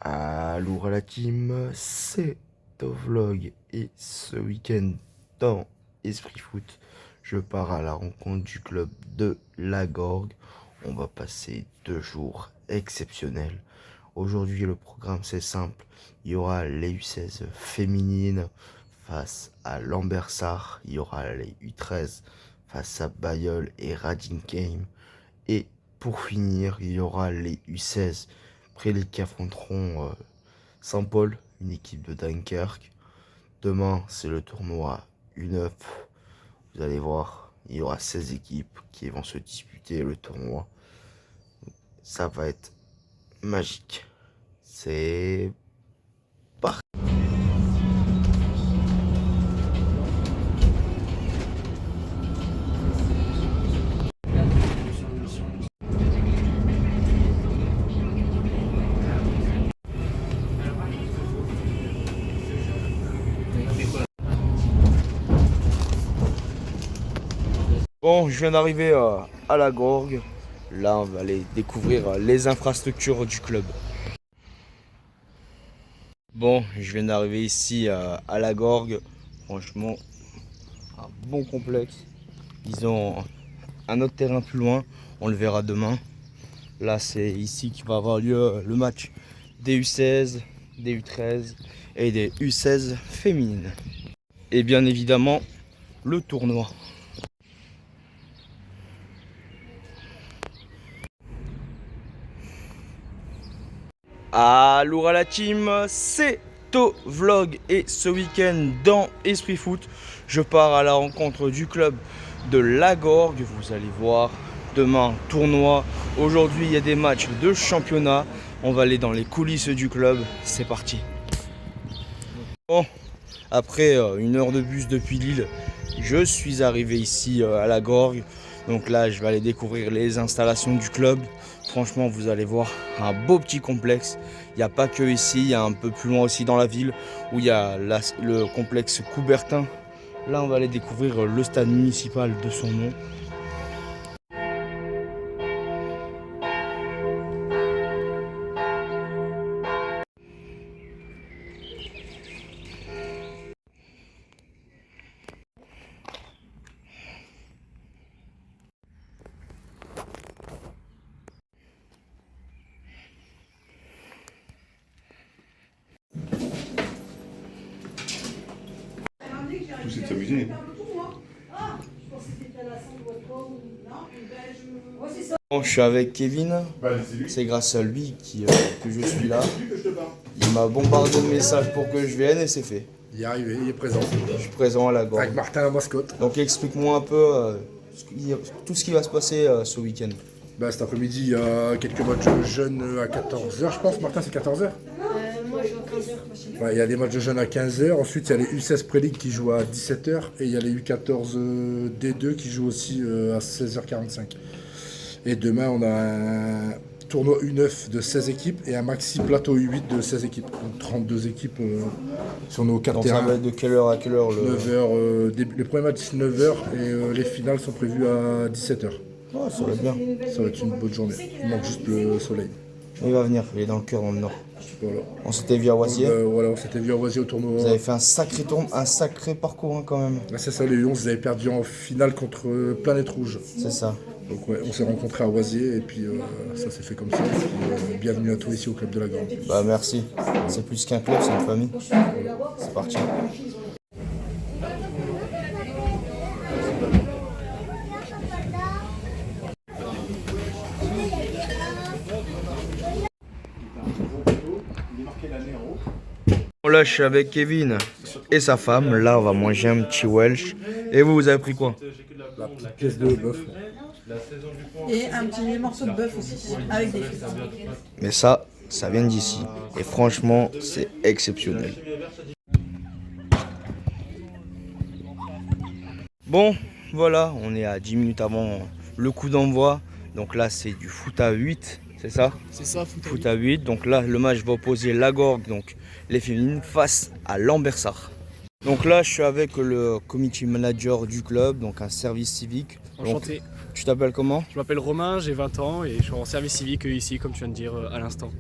Allô à la team, c'est Tovlog et ce week-end dans Esprit Foot, je pars à la rencontre du club de la Gorgue. On va passer 2 jours exceptionnels. Aujourd'hui le programme c'est simple, il y aura les U16 féminines face à Lambersart, il y aura les U13 face à Bayeul et Radingheim. Et pour finir, il y aura les U16 Prélic qui affronteront Saint-Paul, une équipe de Dunkerque. Demain, c'est le tournoi U9. Vous allez voir, il y aura 16 équipes qui vont se disputer le tournoi. Ça va être magique. C'est parti. Bon, je viens d'arriver à la Gorgue. Là, on va aller découvrir les infrastructures du club. Bon, je viens d'arriver ici à la Gorgue. Franchement, un bon complexe. Ils ont un autre terrain plus loin, on le verra demain. Là, c'est ici qu'il va avoir lieu le match des U16, des U13 et des U16 féminines. Et bien évidemment, le tournoi. Allô à la team, c'est Tovlog et ce week-end dans Esprit Foot, je pars à la rencontre du club de la Gorgue. Vous allez voir, demain tournoi, aujourd'hui il y a des matchs de championnat. On va aller dans les coulisses du club, c'est parti. Bon, après 1 heure de bus depuis Lille, je suis arrivé ici à la Gorgue. Donc là, je vais aller découvrir les installations du club. Franchement, vous allez voir un beau petit complexe. Il n'y a pas que ici, il y a un peu plus loin aussi dans la ville où il y a le complexe Coubertin. Là, on va aller découvrir le stade municipal de son nom. Tout c'est de s'amuser. Bon, je suis avec Kevin, c'est grâce à lui que je suis là. Il m'a bombardé de messages pour que je vienne et c'est fait. Il est arrivé, il est présent. Je suis présent à la Gorgue. Avec Martin la mascotte. Donc explique-moi un peu tout ce qui va se passer ce week-end. Cet après-midi, il y a quelques matchs de jeunes à 14h, je pense. Martin, c'est 14h. Moi je joue à 15h. Ouais, il y a des matchs de jeunes à 15h. Ensuite, il y a les U16 Prélic qui jouent à 17h. Et il y a les U14 D2 qui jouent aussi à 16h45. Et demain, on a un tournoi U9 de 16 équipes et un maxi plateau U8 de 16 équipes. Donc 32 équipes sur nos 4 Donc ça terrains. va être de quelle heure à quelle heure 9h, les premiers matchs 9h et les finales sont prévues à 17h. Oh, ça va être bien. Ça va être une bonne journée. Il manque juste le soleil. Il va venir, il est dans le cœur, dans le nord. Voilà. On s'était vu à Oisier. Voilà, on s'était vu à Oisier au tournoi. Vous avez fait un sacré parcours hein, quand même. Là, c'est ça, les Lions, ils avaient perdu en finale contre Planète Rouge. C'est ça. Donc ouais, on s'est rencontrés à Oisier et puis ça s'est fait comme ça. Et puis, bienvenue à tous ici au club de la Gorgue. Bah merci. C'est plus qu'un club, c'est une famille. C'est parti. Bon, là je suis avec Kevin et sa femme. Là on va manger un petit Welsh. Et vous avez pris quoi? La petite pièce de bœuf. Et un petit morceau de bœuf aussi, avec des frites. Mais ça vient d'ici. Et franchement, c'est exceptionnel. Bon, voilà, on est à 10 minutes avant le coup d'envoi. Donc là, c'est du foot à 8, c'est ça? C'est ça, Foot à 8. Donc là, le match va opposer la Gorgue, donc les féminines, face à Lambersart. Donc là, je suis avec le community manager du club, donc un service civique. Enchanté. Donc, tu t'appelles comment? Je m'appelle Romain, j'ai 20 ans et je suis en service civique ici, comme tu viens de dire à l'instant.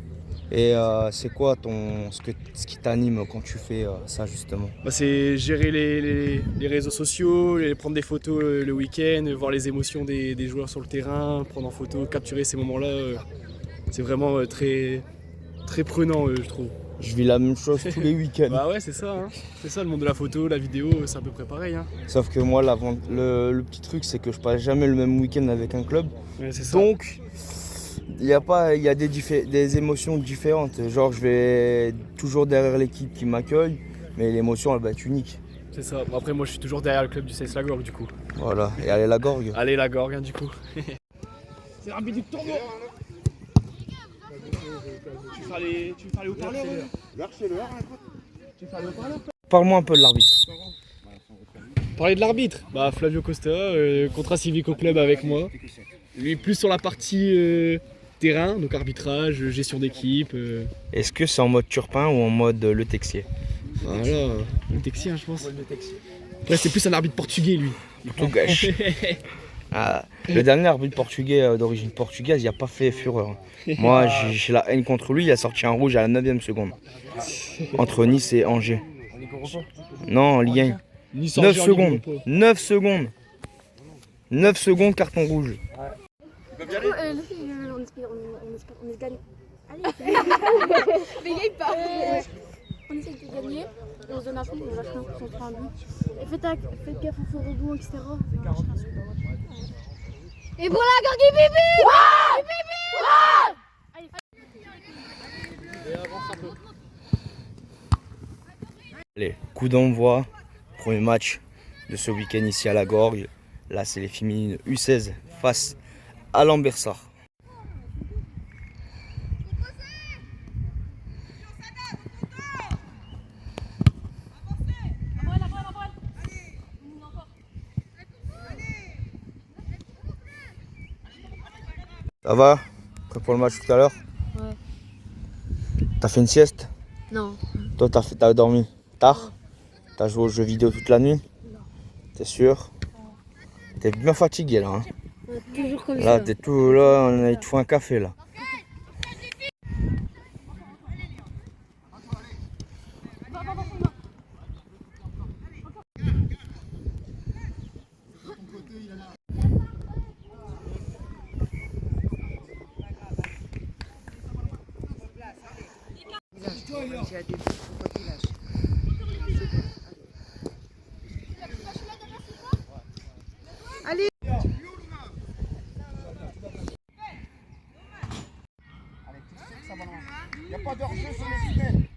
Et c'est quoi ce qui t'anime quand tu fais ça justement? Bah, c'est gérer les réseaux sociaux, prendre des photos le week-end, voir les émotions des joueurs sur le terrain, prendre en photo, capturer ces moments-là. C'est vraiment très, très prenant, je trouve. Je vis la même chose tous les week-ends. Bah ouais, c'est ça. Hein. C'est ça le monde de la photo, la vidéo, c'est à peu près pareil. Hein. Sauf que moi, le petit truc, c'est que je passe jamais le même week-end avec un club. Ouais, c'est ça. Donc, il y a des émotions différentes. Genre, je vais toujours derrière l'équipe qui m'accueille, mais l'émotion, elle va être unique. C'est ça. Bon, après, moi, je suis toujours derrière le club du CS Lagorgue, du coup. Voilà, et allez la gorgue. Allez, Lagorgue, hein, du coup. C'est l'arbitre du tournoi. Tu veux faire les haut-parleurs? Parle-moi un peu de l'arbitre. Parler de l'arbitre, bah Flavio Costa, contrat civique au club avec moi. Lui plus sur la partie terrain, donc arbitrage, gestion d'équipe. Est-ce que c'est en mode Turpin ou en mode Le Texier? Voilà, le Texier hein, je pense. Après c'est plus un arbitre portugais lui. Tout gâche. Ah, le dernier arbitre portugais d'origine portugaise, il n'a pas fait fureur. Moi j'ai la haine contre lui, il a sorti un rouge à la 9e seconde. Entre Nice et Angers. Non, en Ligue 1. 9 secondes. 9 secondes. 9 secondes, carton rouge. Les filles, on espère gagner. Allez, mais gagne pas. On essaie de gagner, et on se donne un fil, on lâche rien, on prend un but. Et faites gaffe au faux rebond, etc. Et pour la gorgue, bibi! Allez, coup d'envoi. Premier match de ce week-end ici à la Gorgue. Là, c'est les féminines U16 face à Lambersart. Ça va? Prêt pour le match tout à l'heure? Ouais. T'as fait une sieste? Non. Toi, t'as dormi tard? T'as joué aux jeux vidéo toute la nuit? Non. T'es sûr? T'es bien fatigué là. Hein? Toujours comme Là, ça. t'es tout là, il te faut un café là. Il n'y a pas de hors-jeu sur les emails.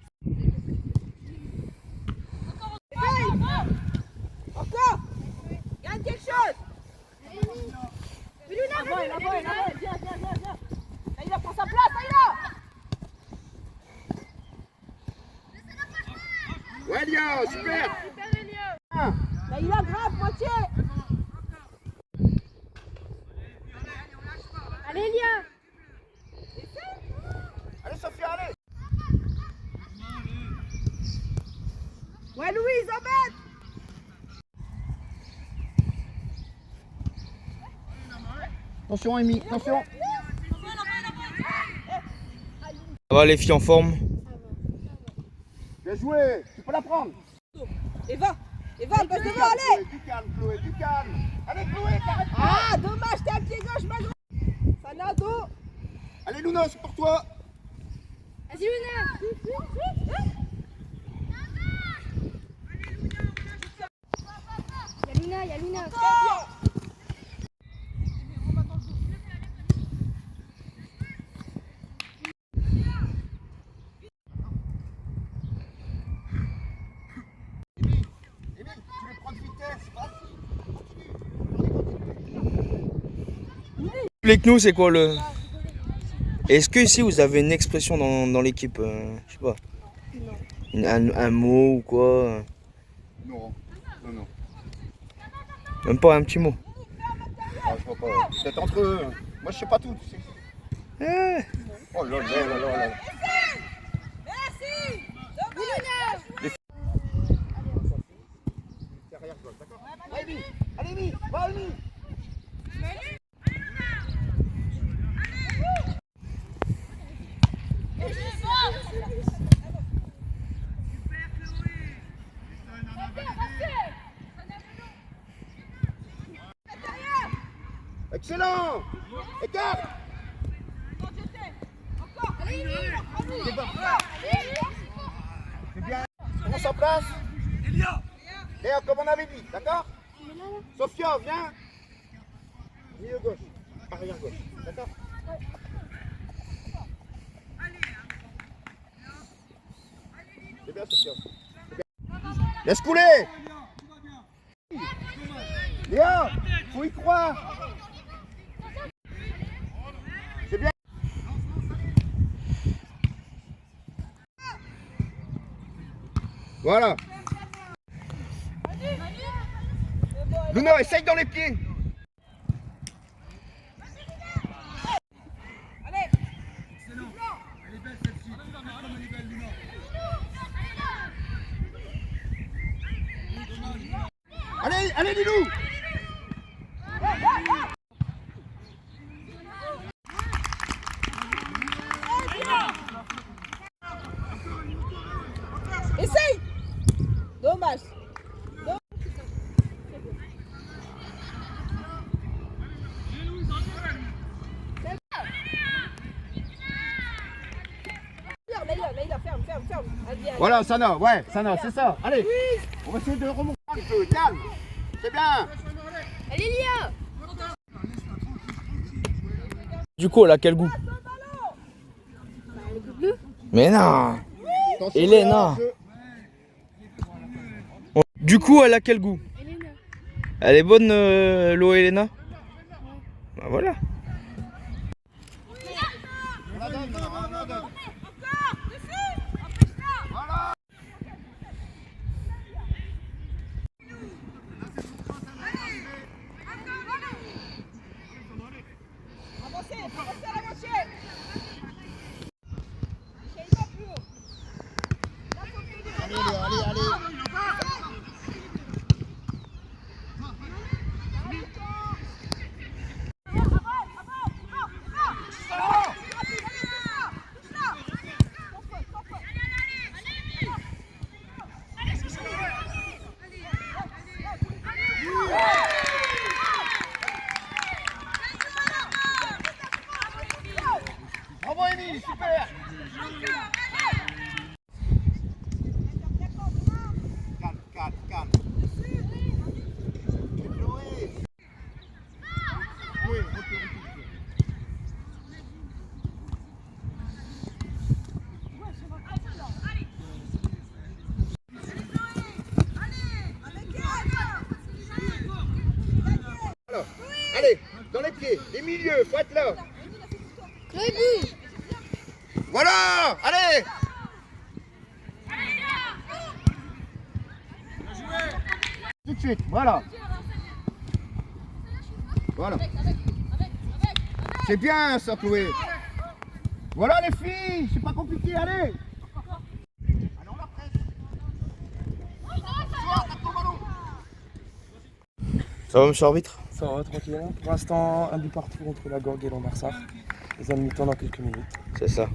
Encore! Gagne quelque chose! Viens. Aïda prend sa place, Aïda! Ouais, Lia, super! Aïda, grave, moitié! Allez, Elia! Allez, Sophia, allez! Ouais, Louise, embête! Attention, Amy, attention! Ça va les filles en forme? Bien joué! Tu peux la prendre! Et va, passe devant, allez! Du calme, Chloé, du calme! Allez, Chloé, t'arrêtes pas! Ah, dommage, t'es à pied gauche, ma grande! Sanado! Allez, Luna, c'est pour toi! Vas-y, Luna! Y'a Luna! Amy, tu veux prendre vitesse, vas-y! Explique-nous, c'est quoi le... Est-ce que ici vous avez une expression dans l'équipe, je sais pas, un mot ou quoi? Non. Même pas un petit mot. Ah, je vois pas. C'est entre eux. Moi, je sais pas tout, tu sais. Eh, Oh là là. Merci! Derrière toi, d'accord? Allez, Amy! Va, Amy! Allez, Excellent. Écarte. C'est bon. C'est bien. Commence en place. Léa, comme on avait dit, d'accord? Sophia, viens. Milieu gauche. Arrière gauche. D'accord? C'est bien, Sophia. Laisse couler. Léa, faut y croire. C'est bien. Voilà. Luna, essaye dans les pieds. Allez, allez, Lilou. Essaye. Dommage. Leïla, ferme. Voilà, Sana, ouais, Sana, c'est ça. Allez, on va essayer de remonter un peu, calme. C'est bien. Allez, Lia. Du coup, elle a quel goût? Mais non. Attention, Elena. Du coup, elle a quel goût? Elle est bonne, l'eau Elena? Bah voilà. Avancez à la moitié. Allez. Bravo, Émile, super. Calme. Chloé. Oui, recule. Alors, allez, dans les pieds, les milieux, faut être là. Voilà, allez. Tout de suite, voilà. C'est bien ça, Chloé. Voilà les filles, c'est pas compliqué, allez. Allez, on la presse. Sois, tape ton ballon. Ça va, monsieur l'arbitre? Ça va, tranquille. Pour l'instant, un but partout entre la Gorgue et l'Andersart. Les amis mi-temps dans quelques minutes. C'est ça.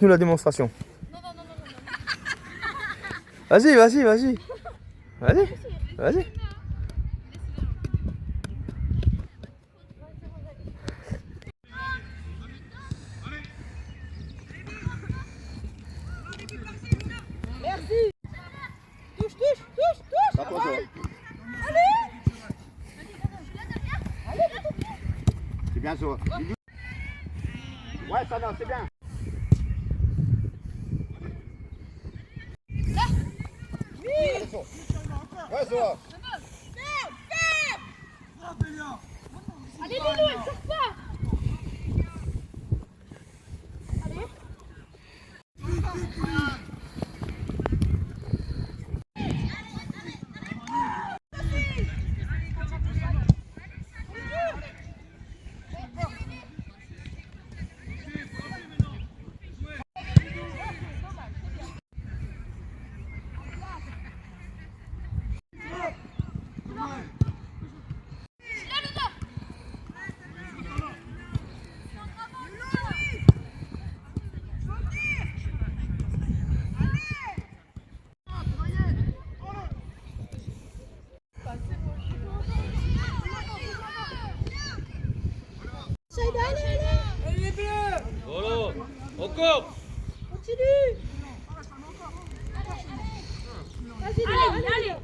Nous la démonstration. Non. Vas-y. Merci. Touche. Rapproche-toi. C'est bien ça. Ouais, ça va, c'est bien. Ouais, ça va. Allez, Lilou, elle sort pas. Encore. Continue. Vas-y, allez.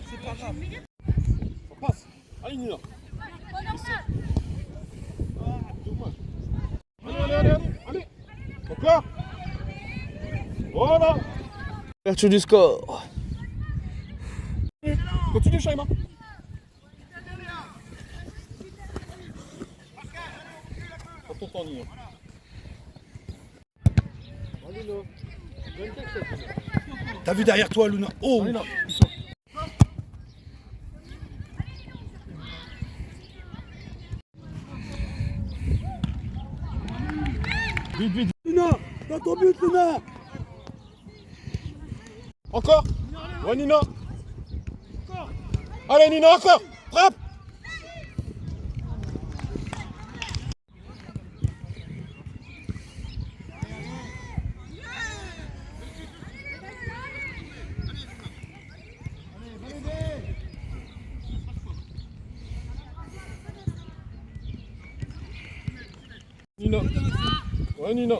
C'est pas grave. On passe. Allez, Nina. Allez. Encore. Voilà. Ouverture du score. Continue, Shaima. Prends ton temps, Nina. T'as vu derrière toi, Luna? Oh! Vite. Luna! Dans ton but, Luna! Encore. Ouais, Nina. Allez, Nina, encore. Frappe. Nina. Ouais, Nina.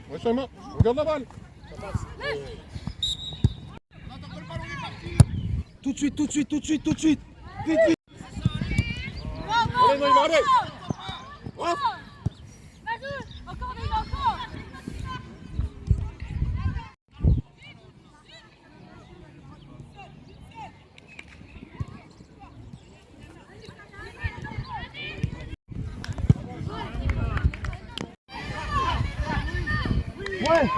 Ouais, Shaima, regarde la balle. Tout de suite! Vite! Allez, Naïma, allez. Ouais. Encore, Nina, encore. Ouais.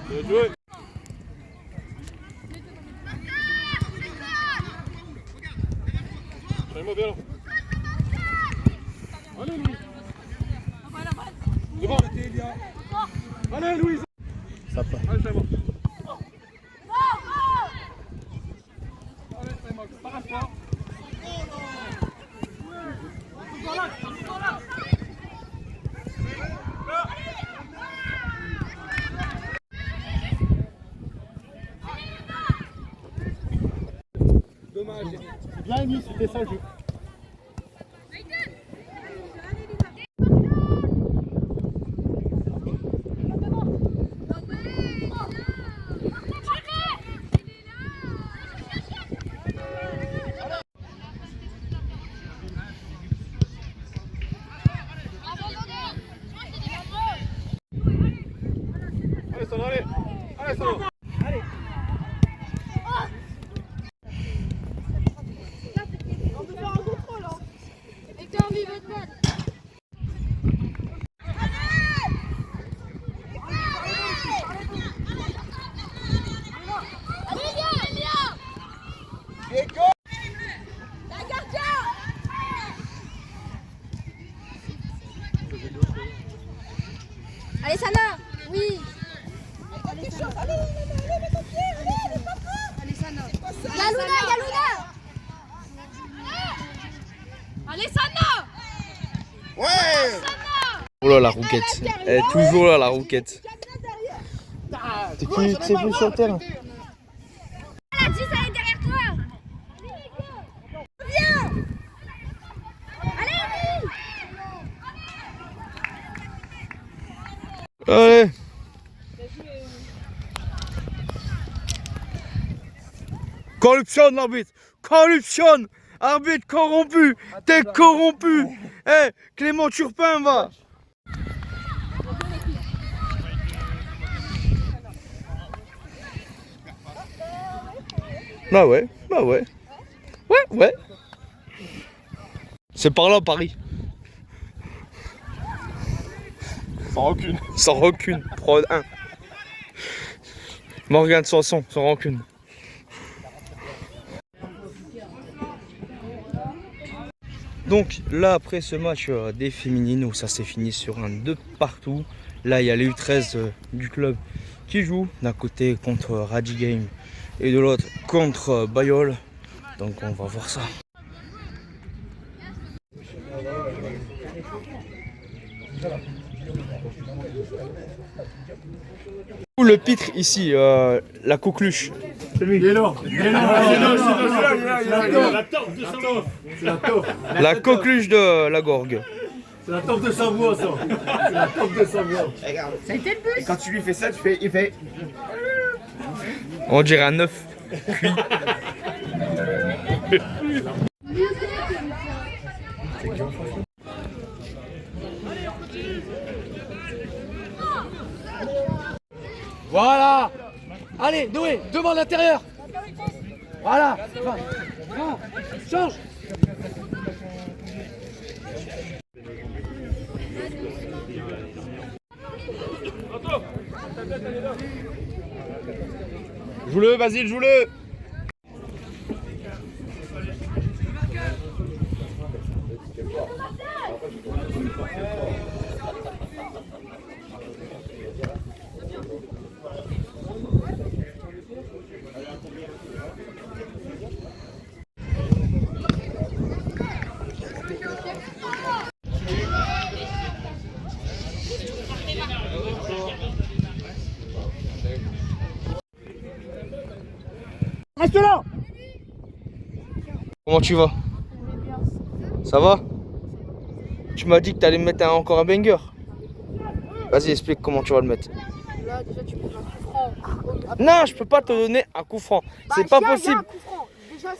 Bien joué. Shaima, viens là. Allez, Louise. C'est bon. Allez, Louise. Ça part. Allez, Shaima. Allez, Shaima, t'arrêtes pas. Dommage. C'est bien mis, c'était ça le jeu. Allez, Sana, allez. Allez, Sana. On peut faire un contrôle, hein. Et t'as envie de mettre. Allez, Sana. Oui. Allez, Sana. Allez, mets ton pied. Allez, Sana. Y'a Luna. Allez, Sana. Ouais! Oh là, la rouquette. Elle est toujours là, la rouquette. C'est plus sur le terrain. La 10, elle est derrière toi. Viens. Allez, Allez. Corruption, l'arbitre. Corruption. Arbitre corrompu. T'es corrompu. Eh, Clément Turpin, va. Bah ouais. Ouais. C'est par là, Paris. Sans rancune. Prod 1. Morgane Sanson, sans rancune. Donc là, après ce match des féminines où ça s'est fini sur un 2 partout, là il y a les U13 du club qui jouent d'un côté contre Radi Game et de l'autre contre Bayol. Donc on va voir ça. Où le pitre ici, la coqueluche. La coqueluche de la Gorgue. C'est la taupe de Savoie, ça. C'est la taupe de Savoie. Ça a été le but. Et quand tu lui fais ça, il fait. On dirait un œuf cuit. Voilà. Allez, Noé, devant l'intérieur. Voilà. Va. Change. Joue-le, Basile, joue-le. Reste là. Comment tu vas? Ça va? Tu m'as dit que tu allais me mettre encore un banger. Vas-y, explique comment tu vas le mettre. Là, déjà, tu peux faire un coup franc. Non, je peux pas te donner un coup franc. C'est pas possible.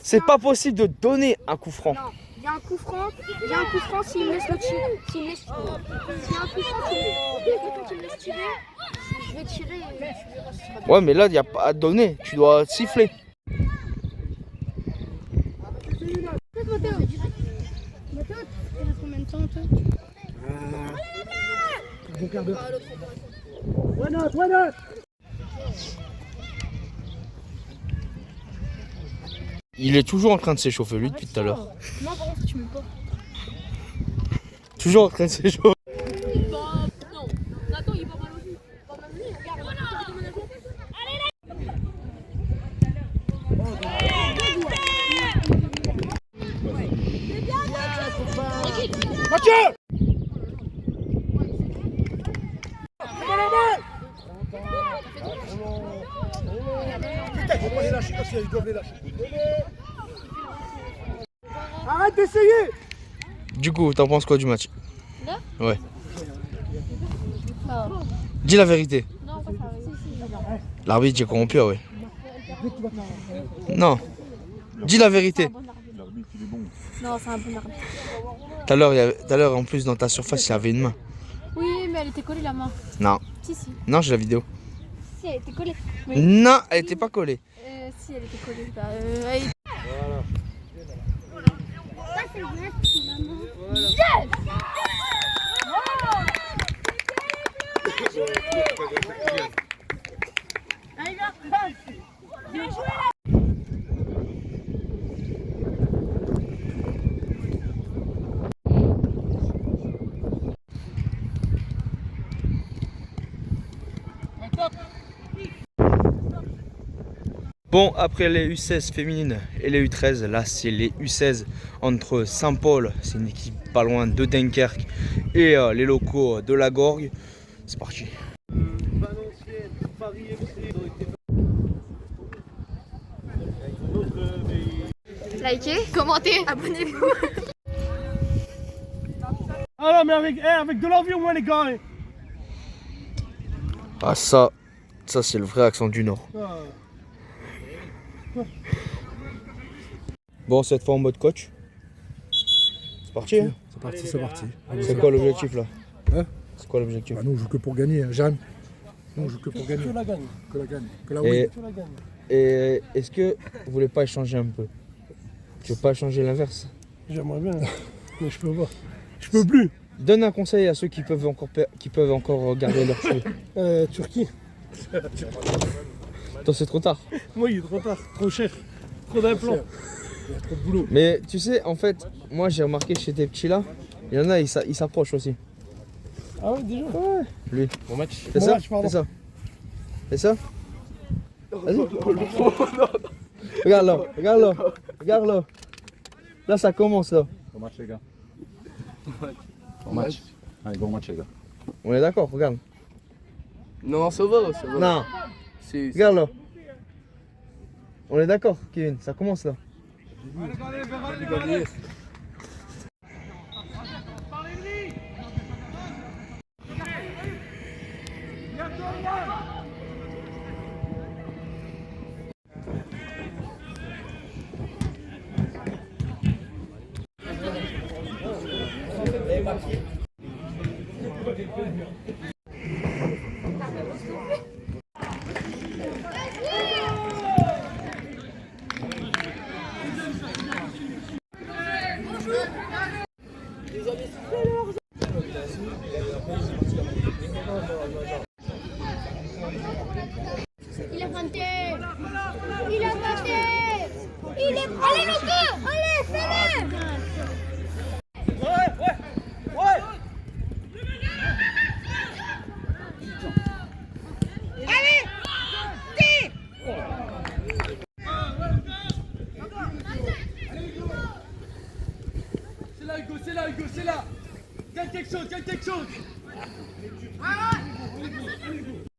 C'est pas possible de donner un coup franc. Non, il y a un coup franc. Il y a un coup franc s'il me laisse le tirer. S'il me laisse tirer. S'il y a un coup franc, tu me laisses tirer. Je vais tirer et tu verras si ça va. Ouais, mais là, il n'y a pas à donner. Tu dois siffler. Il reste combien de temps, toi? Bon quart d'heure. Why not? Il est toujours en train de s'échauffer, lui, depuis tout à l'heure. Non, par contre, tu mets pas. Toujours en train de s'échauffer. Non. Attends, il va mal aussi. Mathieu! Putain, ils vont pas les lâcher comme ils doivent les lâcher. Arrête d'essayer! Du coup, t'en penses quoi du match? Là? Ouais. Ah. Dis la vérité. Non, pas ça. L'arbitre est corrompu, ouais. Non. Dis la vérité. Non, c'est un bon arbitre. Tout à l'heure, en plus, dans ta surface, il y avait une main. Oui, mais elle était collée la main. Non. Si, si. Non, j'ai la vidéo. Si, elle était collée. Non, elle était pas collée. Si, elle était collée. Bah, Ça, c'est vrai, maman. Yes! Allez, viens, passe. Bien joué, là. Bon, après les U16 féminines et les U13, là c'est les U16 entre Saint-Paul, c'est une équipe pas loin de Dunkerque, et les locaux de la Gorgue. C'est parti. Likez, commentez, abonnez-vous. Ah non, mais avec de l'envie au moins, les gars. Hein. Ah ça c'est le vrai accent du Nord. Ah. Bon, cette fois en mode coach. C'est parti, hein? C'est parti, c'est parti. C'est quoi l'objectif là? Hein? C'est quoi l'objectif? Bah, nous, on joue que pour gagner, hein. Jérôme. Nous, on joue que pour gagner. Que la gagne. Que la gagne. Que la Et, win. Que la gagne. et est-ce que vous voulez pas échanger un peu? Tu veux pas échanger l'inverse? J'aimerais bien, mais je peux pas. Je peux plus. Donne un conseil à ceux qui peuvent encore garder leurs cheveux. Turquie. Toi, c'est trop tard. Moi, il est trop tard, trop cher, trop d'implants. Il y a trop de boulot. Mais tu sais, en fait, moi j'ai remarqué chez tes petits là, il y en a, ils s'approchent aussi. Ah ouais, déjà? Ouais. Lui. Bon match. Fais Bon ça, match, pardon. fais ça. Fais ça. Vas-y. Regarde là, regarde là, regarde là. Là, ça commence là. Bon match les gars. Bon match. Allez, bon match les gars. On est d'accord, regarde. Non, ça va, ça va. Non, regarde là. On est d'accord, Kevin, ça commence là. Il a feinté. Il a feinté. Il est... Allez, Loco. Allez, fais-le. Allez. C'est là, Hugo, c'est là, Hugo, c'est là. Gagne quelque chose, gagne quelque chose.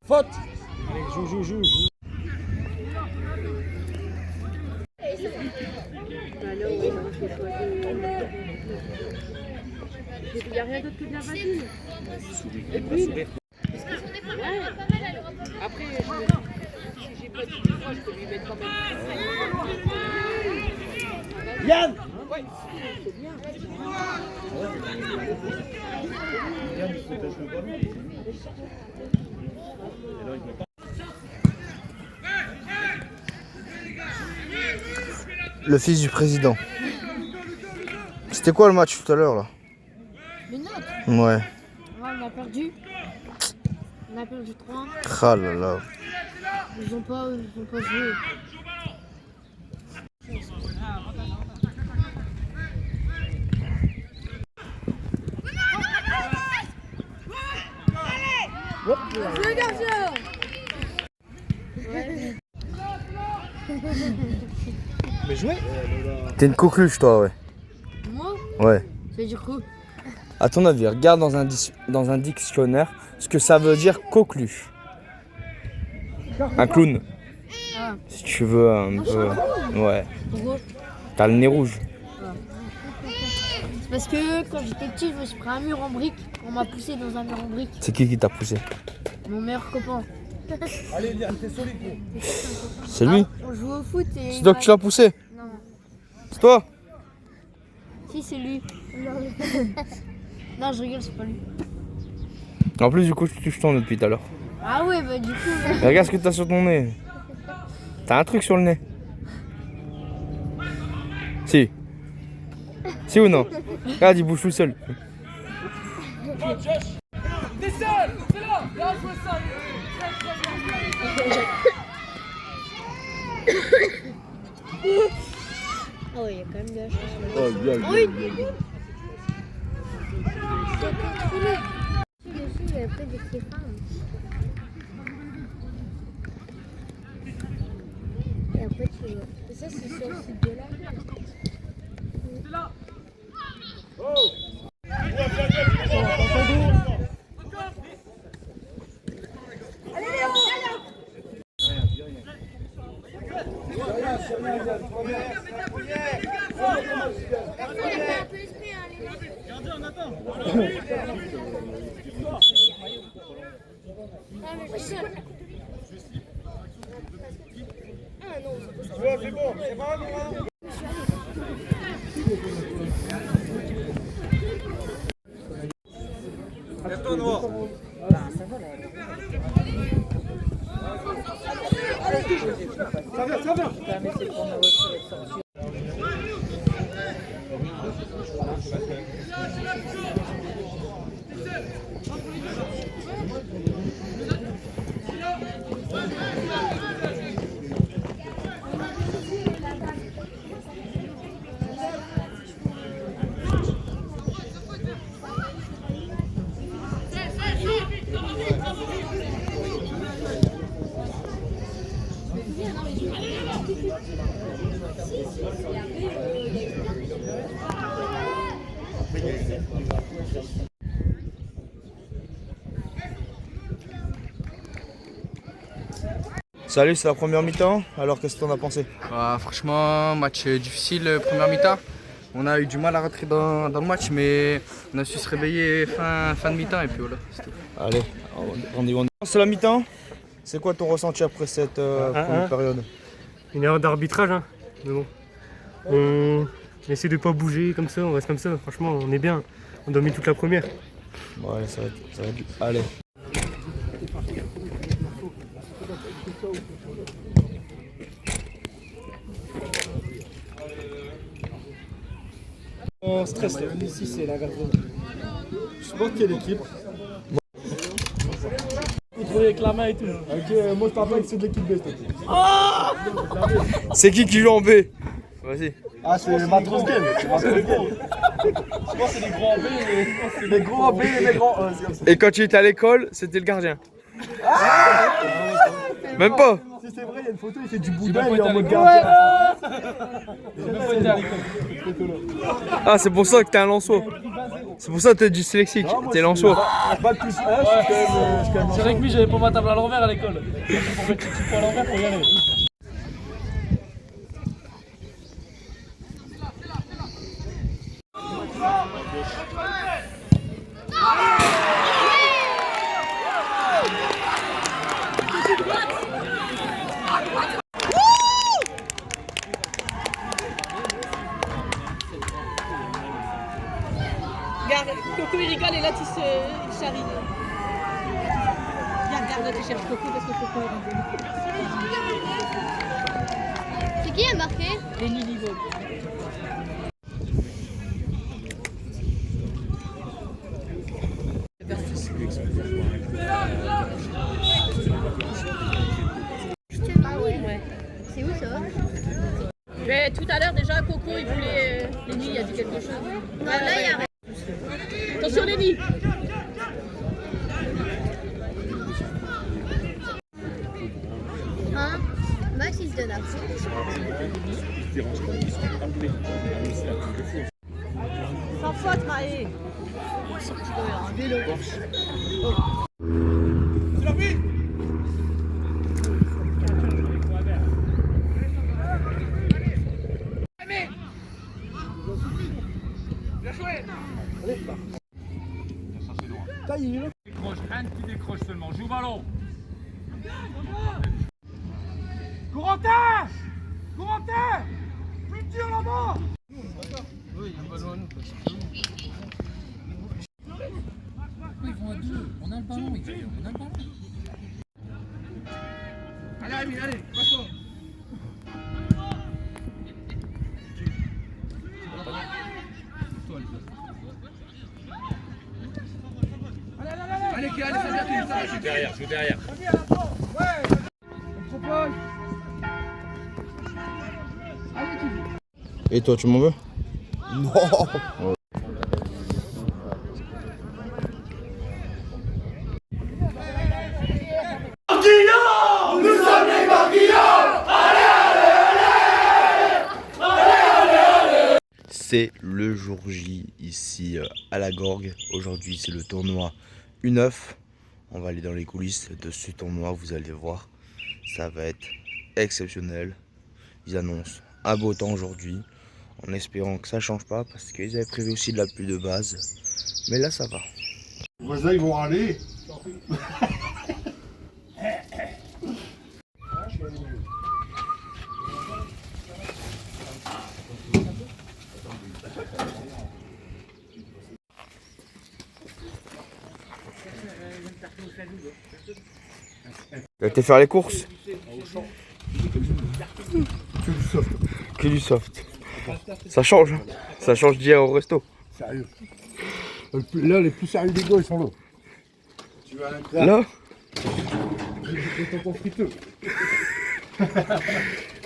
Faute. Allez, joue. Il n'y a rien d'autre que de la vanille. Et puis, après, j'ai pas dit de fois, je peux lui mettre quand même. Yann. C'est bien. Le fils du président. C'était quoi le match tout à l'heure là? Mais non. Ouais. On a perdu. On a perdu 3. Ah là là. Ils ont pas joué. Le garçon. Ouais. Mais jouez. T'es une coqueluche toi, ouais. Moi? Ouais. Ça veut dire quoi? À ton avis, regarde dans un dictionnaire ce que ça veut dire coqueluche. Un clown. Ah. Si tu veux un peu. Ouais. Pourquoi? T'as le nez rouge. C'est parce que quand j'étais petit, je me suis pris un mur en brique. On m'a poussé dans un mur en brique. C'est qui t'a poussé? Mon meilleur copain. Allez, Yann, t'es solide, gros. C'est lui? On joue au foot et... C'est toi qui l'as poussé? Non. C'est toi? Si, c'est lui. Non, je rigole, c'est pas lui. En plus, du coup, je touche ton nez depuis tout à l'heure. Ah ouais, bah du coup... Et regarde ce que t'as sur ton nez. T'as un truc sur le nez. Si. Si ou non? Regarde, il bouge tout seul. T'es seul. C'est là. Là, jouez ça. Ah ouais, il y a quand même de la chance. Oh, bien, Oui. C'est contrôlé. Dessus, il y a après des femmes. Et après, tu vois. Et ça, c'est sur le site de là. C'est là. Allez, Léo. Gardien, on attend. C'est bon, c'est pas grave. Lève-toi, Noah. Ça vient. Salut, c'est la première mi-temps. Alors, qu'est-ce que t'en as pensé? Franchement, match difficile, première mi-temps. On a eu du mal à rentrer dans le match, mais on a su se réveiller fin de mi-temps et puis voilà, c'est tout. Allez, rendez-vous. C'est la mi-temps. C'est quoi ton ressenti après cette première période? Une erreur d'arbitrage, hein. Mais bon. On essaie de pas bouger comme ça, on reste comme ça. Franchement, on est bien. On domine toute la première. Ouais, ça va être... Allez. On stresse là. Ici, c'est la garde. Je sais pas quelle équipe. Contrôler avec la main et tout. Ok, moi je t'appelle que c'est de l'équipe B. C'est qui joue en B? Vas-y. Ah, c'est Matros Game. Je pense que c'est les gros en B et les gros en B et les gros. Et quand tu étais à l'école, c'était le gardien. Même pas. Si c'est vrai, il y a une photo, il fait du boudin, il est en mode gardien. J'ai même pas été à l'école. Ah, c'est pour ça que t'es un Lensois. C'est pour ça que t'es dyslexique. T'es Lensois. Pas de plus 1, c'est vrai que lui, j'avais pas ma table à l'envers à l'école. Pour mettre les petits points à l'envers pour y aller. Regarde, Coco il rigole et là tu se charrie. Regarde, là tu cherches Coco parce que Coco rigole. C'est qui a marqué? Lenny Livo. Ouais. C'est où ça? Mais tout à l'heure déjà Coco il voulait. Lenny a dit quelque chose. Non, là il y a rien. Attention Lenny. Hein? Max il se donne à fond. Sans faute Maë. Sorti dans un vélo. Décroche, rien qui décroche seulement, joue ballon. Corentin! Corentin! Plus dur là-bas! Oui, il y a un ballon à nous. Ils vont à deux, on a le ballon, on a le ballon. Allez, Amine, allez, passe-toi. Allez, allez, je suis derrière, je suis derrière. Et toi, tu m'en veux? Non. C'est le jour J ici à la Gorgue. Aujourd'hui c'est le tournoi U9. On va aller dans les coulisses de ce tournoi, vous allez voir. Ça va être exceptionnel. Ils annoncent un beau temps aujourd'hui. En espérant que ça change pas parce qu'ils avaient prévu aussi de la pluie de base. Mais là ça va. Les voisins ils vont râler. T'as été faire les courses? Que du soft. Que du soft. Ça change, hein. Ça change d'hier au resto. Sérieux. Là, les plus sérieux des gars, ils sont là. Tu vas aller là? Des tampons friteux.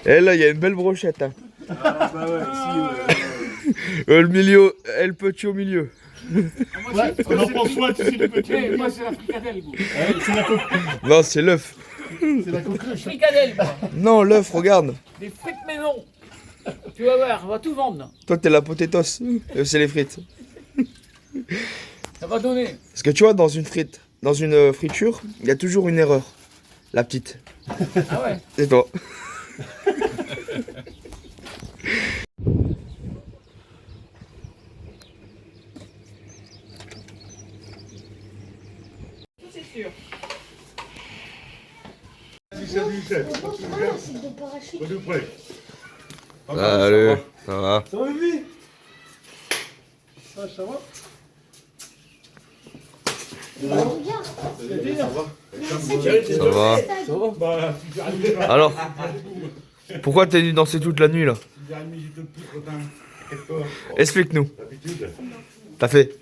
Et là, il y a une belle brochette. Hein. Ah, bah ouais, ici, le milieu, le petit au milieu. Ouais, on en prend soin, tu sais, le petit. Moi, c'est la fricadelle, gros. C'est la coqueluche. Non, c'est l'œuf. C'est la coqueluche. Fricadelle, quoi. Non, l'œuf, regarde. Des frites maison. Tu vas voir, on va tout vendre. Toi, t'es la potatoes. C'est les frites. Ça va donner. Parce que tu vois, dans une friture, il y a toujours une erreur. La petite. Ah ouais. C'est toi. C'est sûr. Salut. Ça va? Ça va, Vivi? Ça va? Ça va? Alors, pourquoi t'es venu danser toute la nuit là? Explique-nous. T'as fait?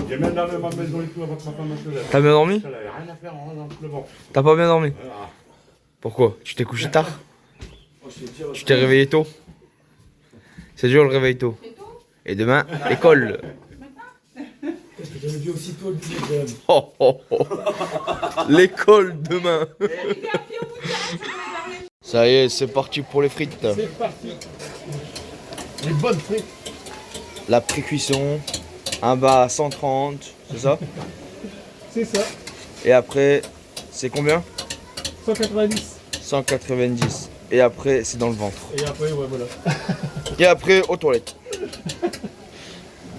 J'ai même dans ma maison et tout avec ma femme. T'as bien dormi? Ça n'a rien à faire en le vent. T'as pas bien dormi? Pourquoi? Tu t'es couché tard? Tu t'es réveillé tôt? C'est dur le réveil tôt. Et demain, l'école. Qu'est-ce que j'avais dit aussitôt le billet Oh, oh, oh. L'école demain. Ça y est, c'est parti pour les frites. C'est parti. Les bonnes frites. La pré-cuisson, un bas à 130, c'est ça? C'est ça. Et après, c'est combien? 190. 190. Et après, c'est dans le ventre. Et après, ouais, voilà. Et après, aux toilettes.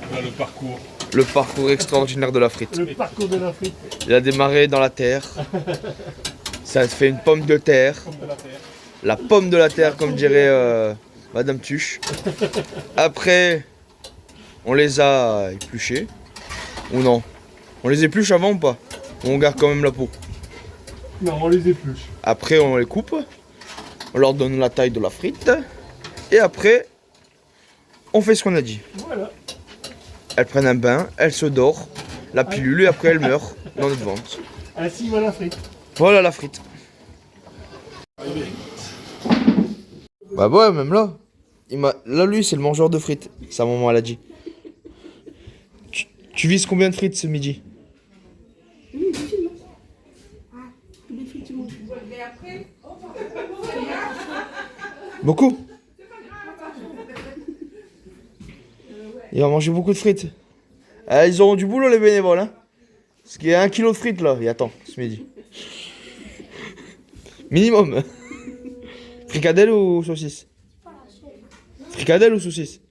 Voilà le parcours. Le parcours extraordinaire de la frite. Le parcours de la frite. Il a démarré dans la terre. Ça fait une pomme de terre. La pomme de la terre, comme dirait Madame Tuche. Après, on les a épluchés. Ou non? On les épluche avant ou pas? Ou on garde quand même la peau? Non, on les épluche. Après, on les coupe. On leur donne la taille de la frite. Et après, on fait ce qu'on a dit. Voilà. Elles prennent un bain, elles se dorent, la pilule, et après elles meurent dans notre ventre. Ainsi va la frite. Voilà la frite. Bah ouais, même là. Là, lui, c'est le mangeur de frites. Sa maman, elle a dit. Tu vises combien de frites ce midi? Beaucoup. Il va manger beaucoup de frites. Ils auront du boulot les bénévoles, hein. Parce qu'il y a 1 kilo de frites là, et attends, ce midi. Minimum. Fricadelle ou saucisse? Fricadelle ou saucisse?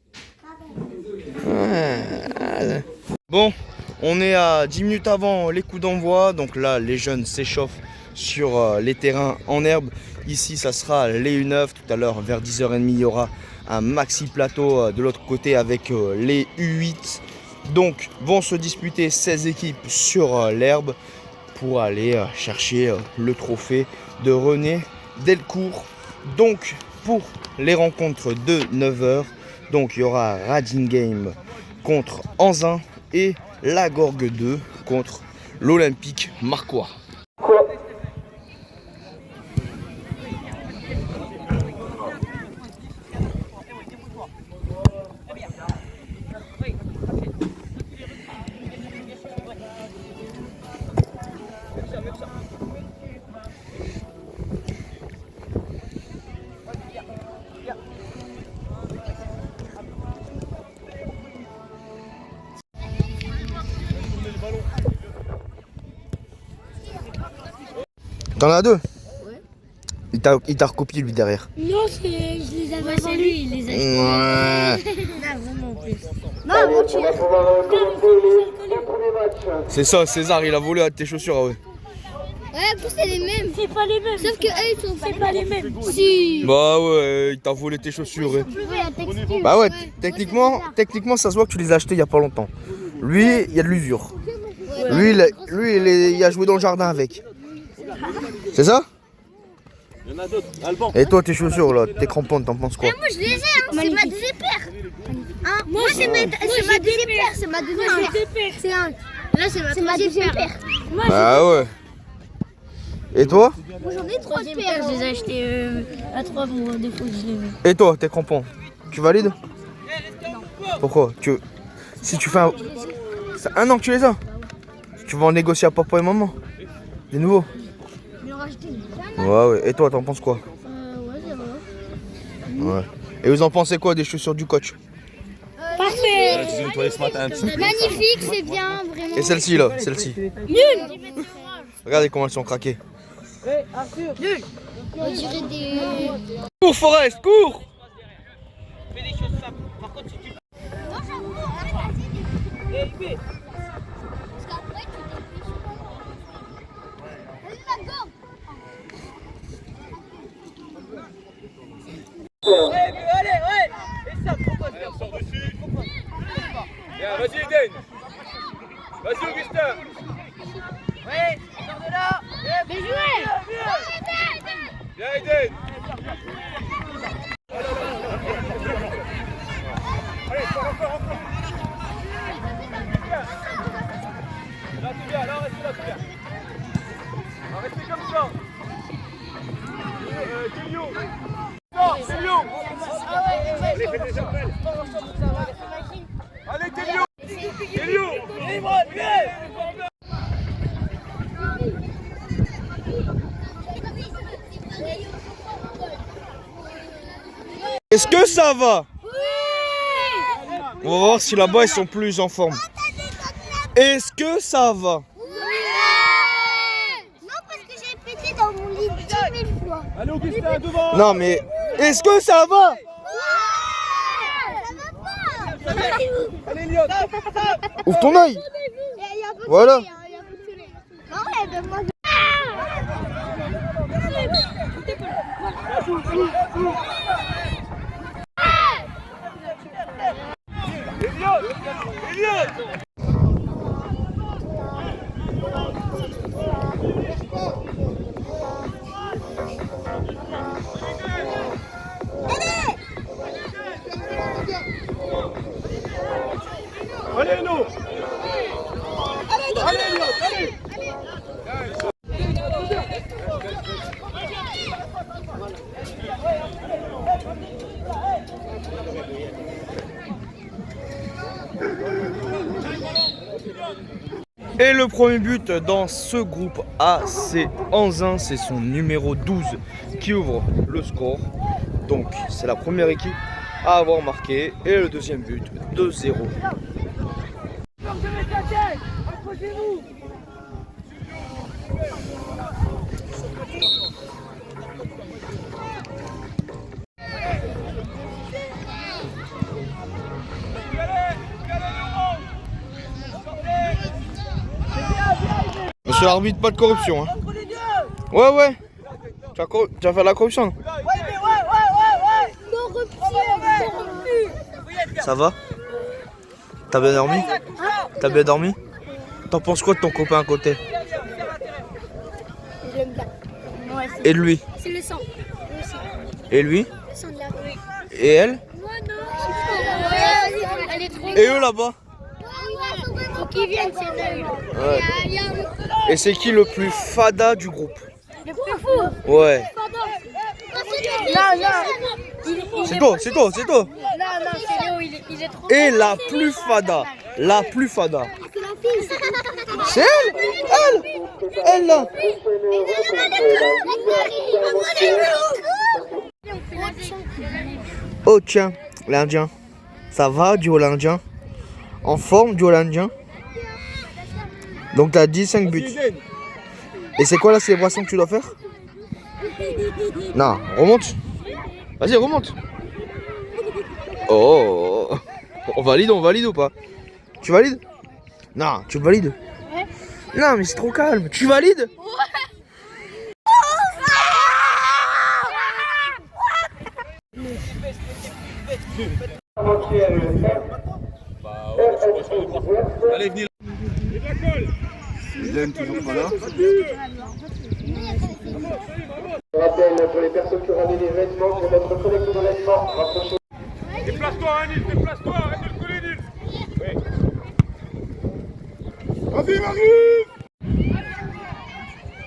Bon, on est à 10 minutes avant les coups d'envoi. Donc là, les jeunes s'échauffent sur les terrains en herbe. Ici, ça sera les U9. Tout à l'heure, vers 10h30, il y aura un maxi plateau de l'autre côté avec les U8. Donc, vont se disputer 16 équipes sur l'herbe pour aller chercher le trophée de René Delcourt. Donc, pour les rencontres de 9h, donc il y aura Radin Game contre Anzin et la Gorgue 2 contre l'Olympique Marcois. T'en as deux? Ouais. Il t'a recopié lui derrière. Non, je les avais avant lui, il les a Ouais. Non, vraiment plus. Non, mon Dieu. C'est ça, César, il a volé à tes chaussures, ah ouais. Ouais, en plus c'est les mêmes. C'est pas les mêmes. Sauf que eux ils sont pas les mêmes. Si. Bah ouais, il t'a volé tes chaussures. Ouais. Bah ouais, techniquement ça se voit que tu les as achetés il y a pas longtemps. Lui, il y a de l'usure. Lui, il a joué dans le jardin avec. C'est ça? Il y en a d'autres. Alban. Et toi, tes chaussures là, tes crampons, t'en penses quoi? Moi je les ai, hein. C'est ma deuxième paire. Hein, moi c'est ma deuxième paire. C'est ma deuxième paire. C'est un. Là c'est ma deuxième paire. Bah ouais. Et toi? Moi j'en ai 3 paires. Je les ai achetées à 3 pour des fois que je les mets. Et toi, tes crampons, tu valides? Pourquoi? Si tu fais un... C'est 1 an que tu les as. Tu vas en négocier à papa et maman. Des nouveaux. Ouais. Et toi, t'en penses quoi? Ouais, ça va. Ouais. Et vous en pensez quoi des chaussures du coach? Parfait. Magnifique, c'est bien, vraiment. Et celle-ci là, celle-ci? Nul. Regardez comment elles sont craquées. Hé, Arthur. On dirait des... Cours Forest, cours. Fais des choses simples. Par contre, si tu... Hé, Ibé. Allez, ouais. Et ça, propose. Sors dessus. Bien, vas-y Eden. Vas-y Augustin. Ouais, sors de là. Bien joué. Bien Eden. Allez, encore. Là c'est bien, là restez là, c'est bien. Restez comme ça. Kelio. Non, Kelio. Allez, faites des appels. Allez, Kelio. Kelio. Est-ce que ça va? On va voir si là-bas ils sont plus en forme. Est-ce que ça va? Non, parce que j'ai pété dans mon lit 10 000 fois. Allez, Augustin, devant. Non mais, est-ce que ça va? Ça va pas. Allez, Lyon. Ouvre ton œil. Voilà. Non, elle demande... Allez, nous. Allez, Lyon, allez. Et le premier but dans ce groupe A, c'est Anzin, c'est son numéro 12 qui ouvre le score. Donc c'est la première équipe à avoir marqué. Et le deuxième but, 2-0. Monsieur l'arbitre, pas de corruption. Hein. Ouais. Tu vas faire de la corruption. Ça va? T'as bien dormi? T'as bien dormi? T'en penses quoi de ton copain à côté? J'aime bien. Et de lui? C'est le sang. Et lui? Le sang de la rue. Et elle? Moi non. Elle est trop... Et eux là-bas? Faut qu'ils viennent, c'est eux. Ouais. Et c'est qui le plus fada du groupe? Le plus fou. Ouais. Non. C'est toi. Non, c'est Léo, il est trop... Et la plus fada. La plus fada. C'est la fille. C'est elle là. Oh tiens, l'Indien. Ça va, duo l'Indien? En forme, duo l'Indien? Donc t'as 15 buts. Et c'est quoi la célébration que tu dois faire? Non, remonte. Vas-y, remonte. Oh, on valide ou pas? Tu valides? Non, tu valides? Ouais. Non, mais c'est trop calme. Tu valides? Allez, venez. Eden toujours pas là. Je rappelle pour les personnes qui ont ramené des vêtements, pour notre collecte de vêtements, rapprochez. Déplace-toi, Nils, déplace-toi, arrête de le coller, Nils. Oui. Vas-y, Marie.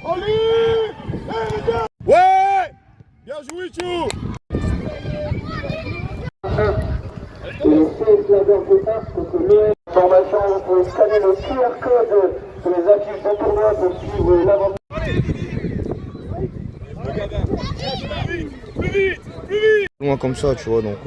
Allez. Les gars. Ouais. Bien joué, Chou. Formation, vous pouvez scanner le QR code sur les affiches de tournoi pour suivre l'aventure. Plus vite. Loin comme ça, tu vois, donc.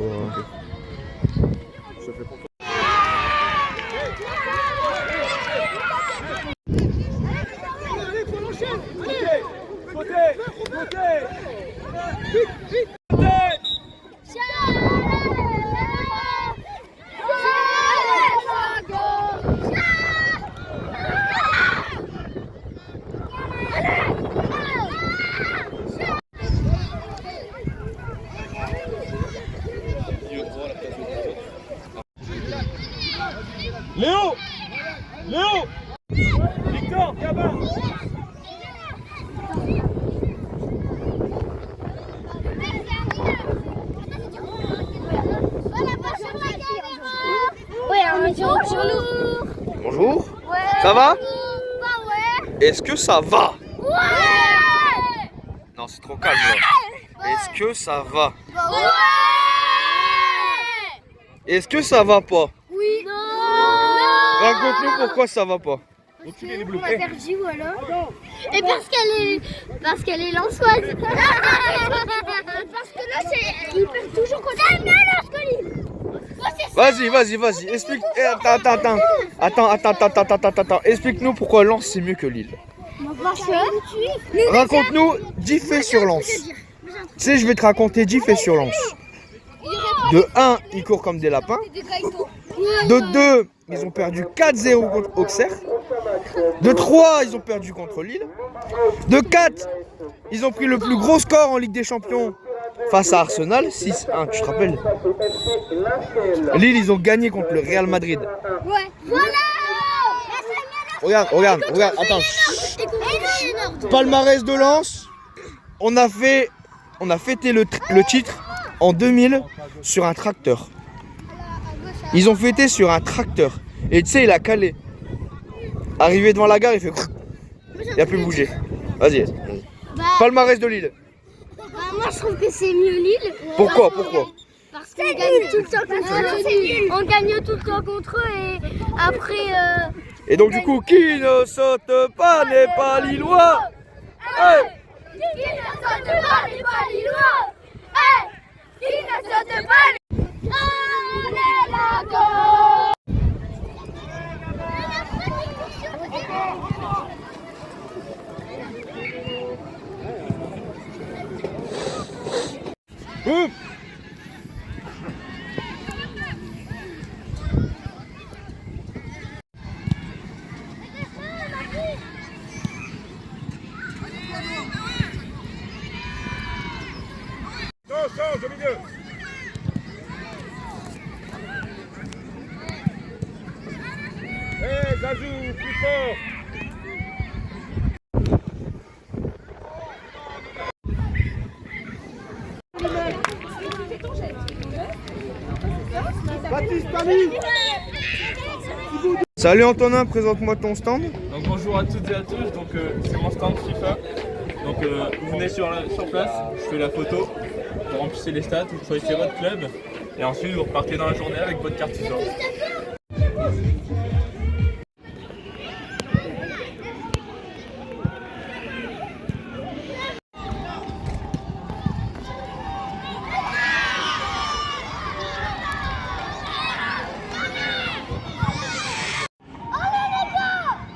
Léo! Léo! Victor, Gabin! Bonjour. Ça va? Est-ce que ça va? Non, c'est trop calme là. Est-ce que ça va? Est-ce que ça va pas? Oui. Raconte-nous pourquoi ça va pas. On va faire J ou alors. Et parce qu'elle est lançoise. Parce que là, il perd toujours contre elle. Vas-y. Explique. Attends. Explique-nous pourquoi Lens c'est mieux que Lille. Parce que... Raconte-nous 10 faits sur Lens. Tu sais, je vais te raconter 10 faits sur Lens. De 1, ils courent comme des lapins. De 2, ils ont perdu 4-0 contre Auxerre. De 3, ils ont perdu contre Lille. De 4, ils ont pris le plus gros score en Ligue des Champions face à Arsenal, 6-1, tu te rappelles? Lille, ils ont gagné contre le Real Madrid. Ouais, voilà. Regarde, attends. Palmarès de Lens, on a fêté le titre en 2000 sur un tracteur. Ils ont fêté sur un tracteur. Et tu sais, il a calé. Arrivé devant la gare, il fait... Il a plus bougé. Vas-y. Palmarès de Lille. Moi, je trouve que c'est mieux Lille. Pourquoi? Parce qu'on gagne tout le temps contre eux. On gagne tout le temps contre eux et après... Et donc du coup, qui ne saute pas n'est pas lillois. Hey, qui ne saute pas n'est pas lillois. Hey, qui ne saute pas. On est là-dedans. Change au milieu. Zazou, plus fort. Baptiste Pamy. Salut Antonin, présente-moi ton stand. Donc bonjour à toutes et à tous, donc c'est mon stand FIFA. Donc vous venez sur place, je fais la photo, vous remplissez les stats, vous choisissez votre club et ensuite vous repartez dans la journée avec votre carte FIFA.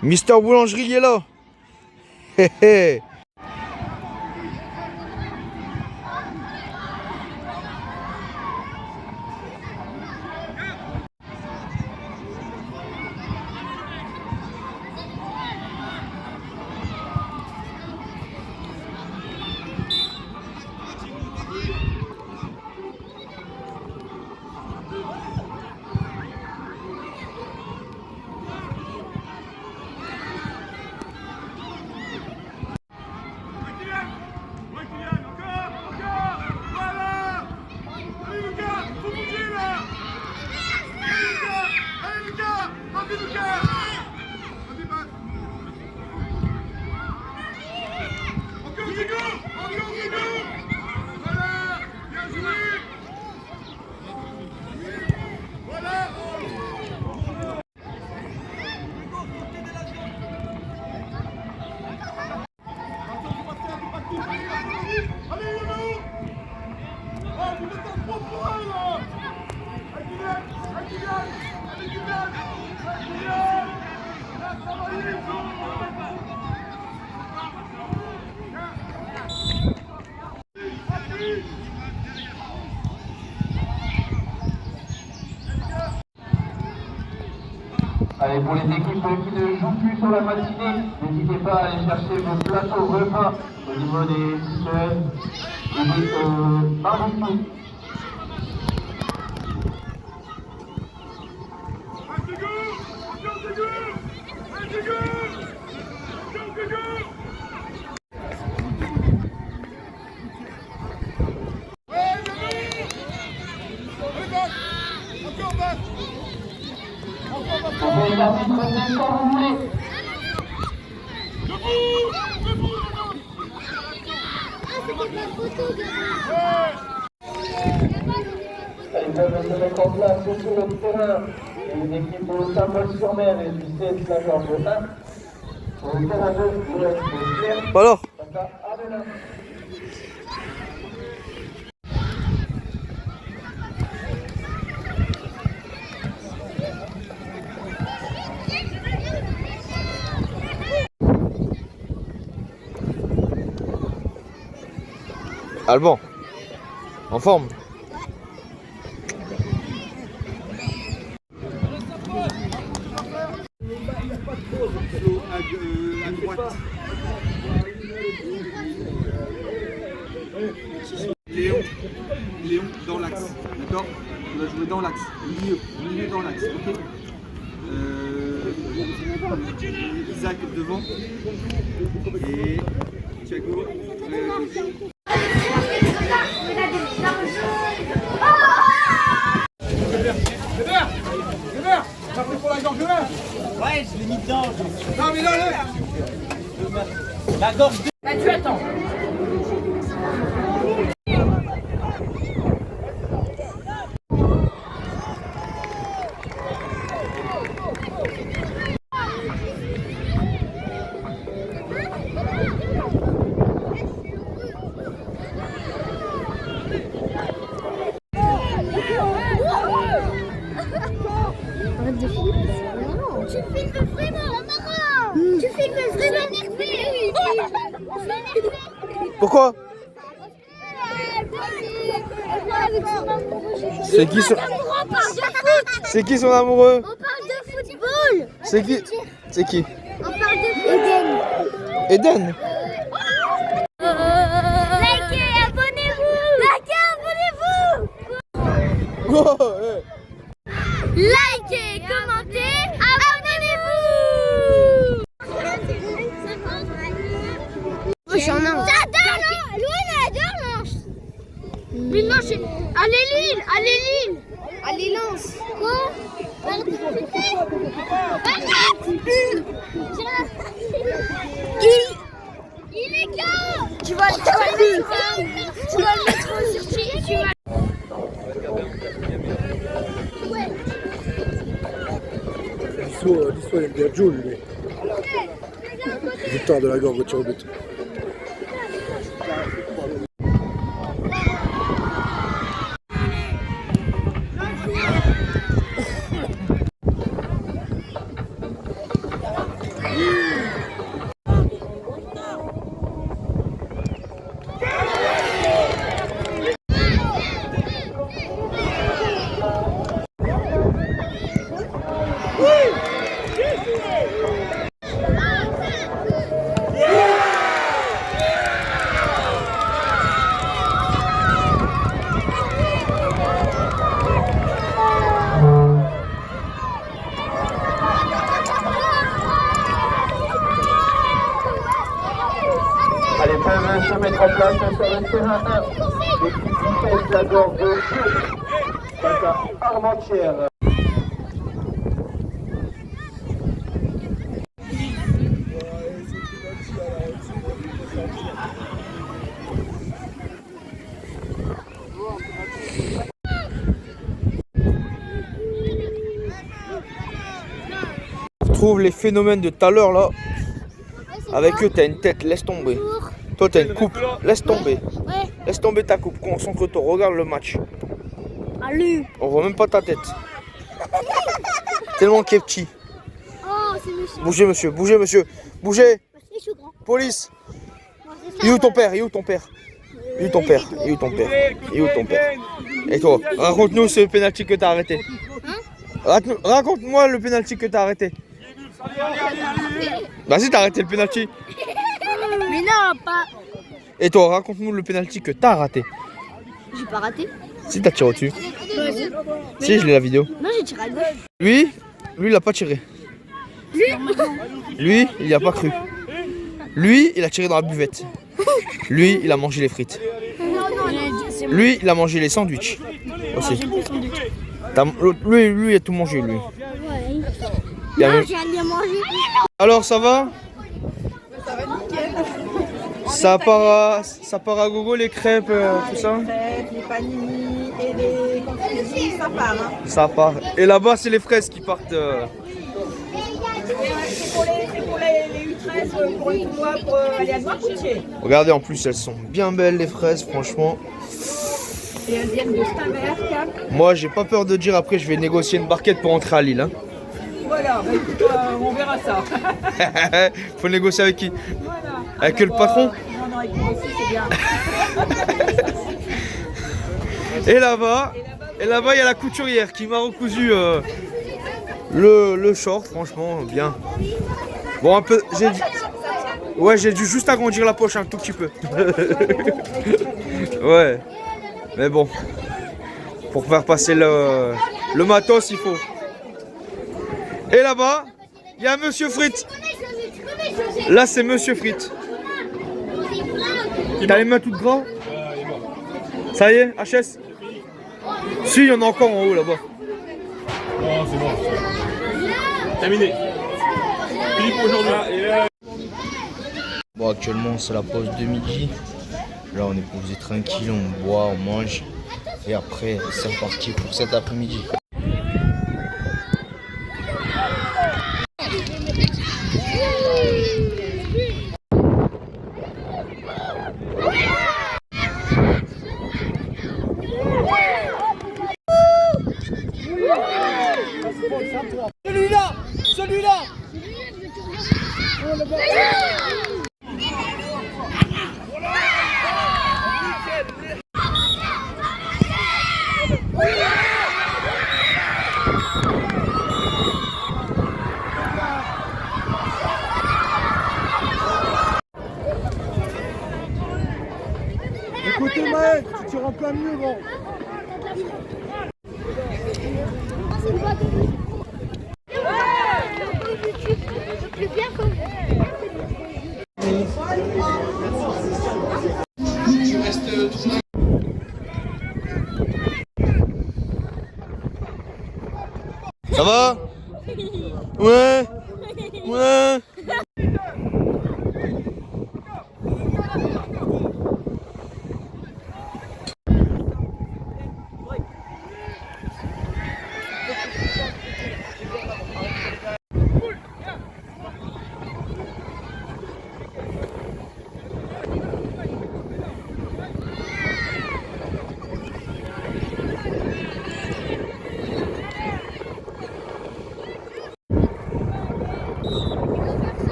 Mister Boulangerie il est là. Hé hé. Et pour les équipes qui ne jouent plus sur la matinée, n'hésitez pas à aller chercher vos plateaux repas au niveau des et des barbecues. Ils peuvent se mettre en place sur le terrain. Les équipes de Saint-Paul-sur-Mer et du CS La Gorge 1. Sur le terrain 2, il reste le Pierre. Alors Alban, en forme. À droite. Léon dans l'axe, d'accord? On va jouer dans l'axe, milieu dans l'axe, ok? Isaac devant et Thiago. T'as pris pour la gorge là? Ouais, je l'ai mis dedans. Non mais là, la gorge. Bah tu attends. Arrête de filmer. Non, tu filmes vraiment, maman. Tu filmes vraiment énervé. Pourquoi? C'est qui son... C'est qui son amoureux? On parle de football. C'est qui? C'est qui? On parle de football. Eden. Likez, abonnez-vous. Likez, abonnez-vous. Oh, hey. Likez, commentez, abonnez-vous. Moi j'en ai un. J'adore, Louis elle adore. Mais non, c'est... Allez Lille, allez Lille. Allez Lens. Quoi? Il est gars. Tu vas le mettre sur tu vas... L'histoire aime bien Joe, lui. Victoire de la Gorge, tir au but. Allez, peuvent se mettre en place sur le terrain 1. L'équipe du CS La Gorge 2 face à Armentières. On retrouve les phénomènes de tout à l'heure là. Avec eux, t'as une tête, laisse tomber. Toi, t'as une coupe, laisse tomber. Ouais. Laisse tomber ta coupe, concentre-toi, regarde le match. Allez. On voit même pas ta tête. Tellement qu'il est petit. Oh, c'est monsieur. Bougez, monsieur, bougez, monsieur. Bougez. Police. Il est où ton père? Il est où ton père? Il est où ton père? Il est où ton père? Il est où ton père? Et toi, raconte-nous ce pénalty que t'as arrêté. Raconte-moi le pénalty que t'as arrêté. Vas-y, t'as arrêté le penalty. Mais non, pas. Et toi, raconte-nous le penalty que t'as raté. J'ai pas raté. Si t'as tiré au-dessus. Ouais, Si, je l'ai la vidéo. non, j'ai tiré à gauche. Lui, il a pas tiré. Lui, il y a pas cru. Lui, il a tiré dans la buvette. Lui, il a mangé les frites. Lui, il a mangé les sandwichs. Aussi. Lui, il a tout mangé, lui. Il a Non, même- j'ai rien mangé. Alors, ça va? Ça va nickel. Ça part à gogo, les crêpes, tout ça? Les crêpes, les panini et les confiseries, ça part. Hein. Ça part. Et là-bas, c'est les fraises qui partent. C'est pour les U13 pour le tournoi pour aller à Noirmoutier. Regardez, en plus, elles sont bien belles, les fraises, franchement. Et elles viennent de Steinberg. Moi, j'ai pas peur de dire, après, je vais négocier une barquette pour entrer à Lille. Hein. Voilà, bah, écoute, on verra ça. Faut négocier avec qui? Voilà. Avec le patron? Non, avec moi aussi, c'est bien. Et là-bas, il y a la couturière qui m'a recousu le short, franchement, bien. Bon, un peu, j'ai dû juste agrandir la poche un tout petit peu. Ouais, mais bon, pour faire passer le matos, il faut. Et là-bas, il y a Monsieur Frites. Là, c'est Monsieur Frites. T'as les mains toutes gras? Ça y est, HS? Si, il y en a encore en haut là-bas. Non, c'est bon. Terminé. Philippe aujourd'hui. Bon, actuellement, c'est la pause de midi. Là, on est posé tranquille, on boit, on mange. Et après, c'est reparti pour cet après-midi. Celui-là! Celui-là! Écoutez Maël, tu tires en plein milieu, gros. Ça va? Ouais. Ouais.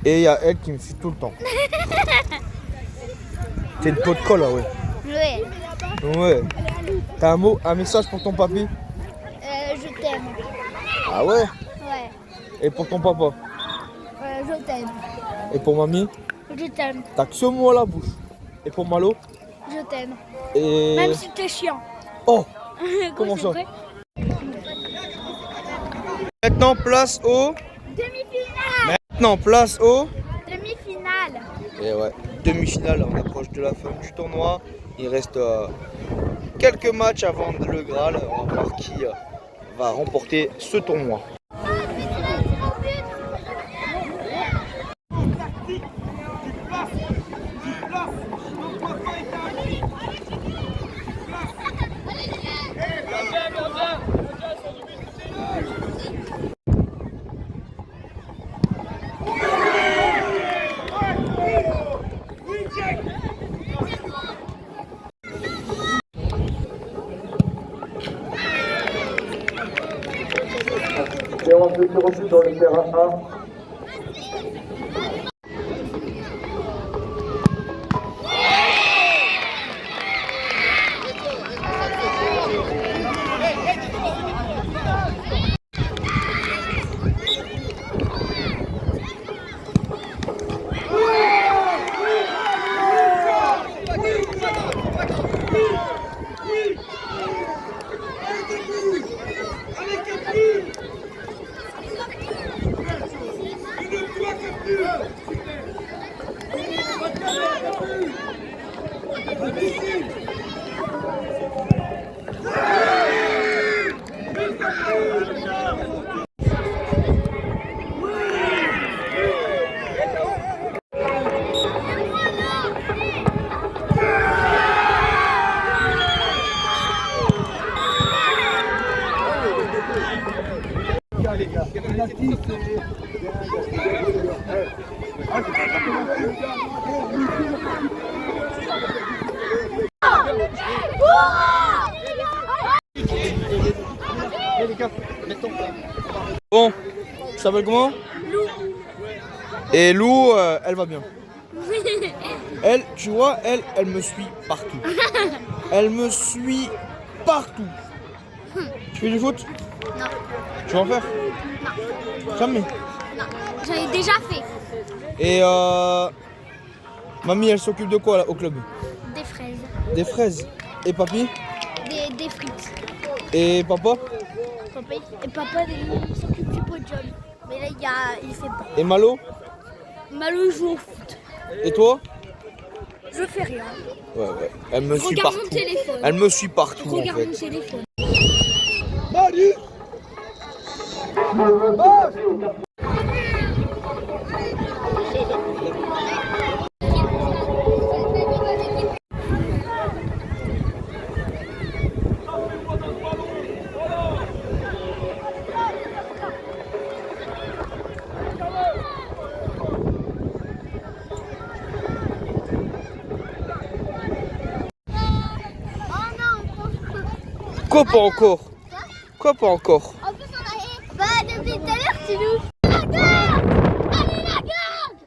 Et il y a elle qui me suit tout le temps. T'es une peau de colle là, ouais. Ouais. Ouais. T'as un message pour ton papy? Je t'aime. Ah ouais? Ouais. Et pour ton papa? Je t'aime. Et pour mamie? Je t'aime. T'as que ce mot à la bouche. Et pour Malo? Je t'aime. Et... Même si t'es chiant. Oh! Comment ça? Maintenant place au... Demi-finale. Maintenant place au... Demi-finale. Et ouais, demi-finale, on approche de la fin du tournoi. Il reste quelques matchs avant le Graal. On va voir qui va remporter ce tournoi. de tir au but dans le terrain 1. Bon, tu t'appelles comment? Lou. Et Lou, elle va bien. Elle, tu vois, elle me suit partout. Elle me suit partout. Tu fais du foot? Non. Tu vas en faire? Non. Jamais. Non. J'en ai déjà fait. Et mamie, elle s'occupe de quoi là, au club? Des fraises. Des fraises. Et papy? Des frites. Et papa? Papa, il s'occupe du podium. Mais là, il fait pas. Et Malo? Malo, il joue au foot. Et toi? Je fais rien. Ouais, ouais. Elle me suit Regarde partout. mon téléphone. Elle me suit partout Regarde en mon fait. téléphone. Manu! Quoi pas encore? Quoi pas encore? En plus, on a... Bah, depuis tout à l'heure, tu nous... La garde! Allez, la garde!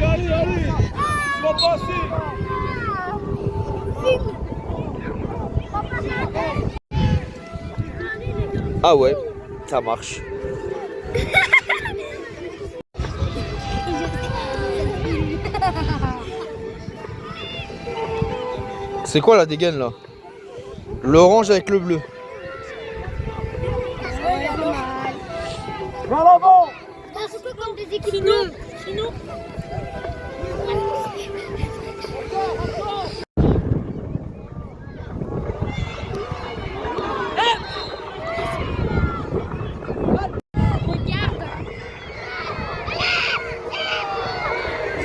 Allez, allez! Tu vas passer! Ah ouais, ça marche. C'est quoi la dégaine là? L'orange avec le bleu. Va l'avant! C'est quoi comme des équipes bleues? Sinon...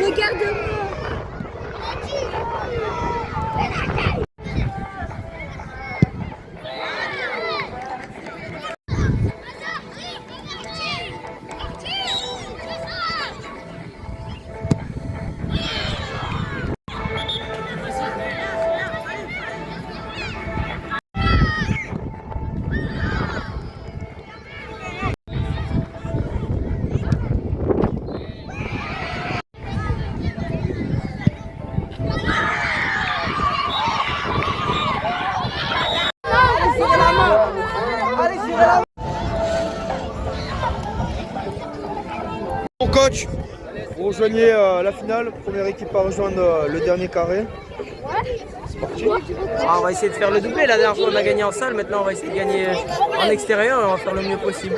Regarde-moi. Bon coach, vous rejoignez la finale, première équipe à rejoindre le dernier carré. C'est parti. On va essayer de faire le doublé. La dernière fois on a gagné en salle, maintenant on va essayer de gagner en extérieur et on va faire le mieux possible.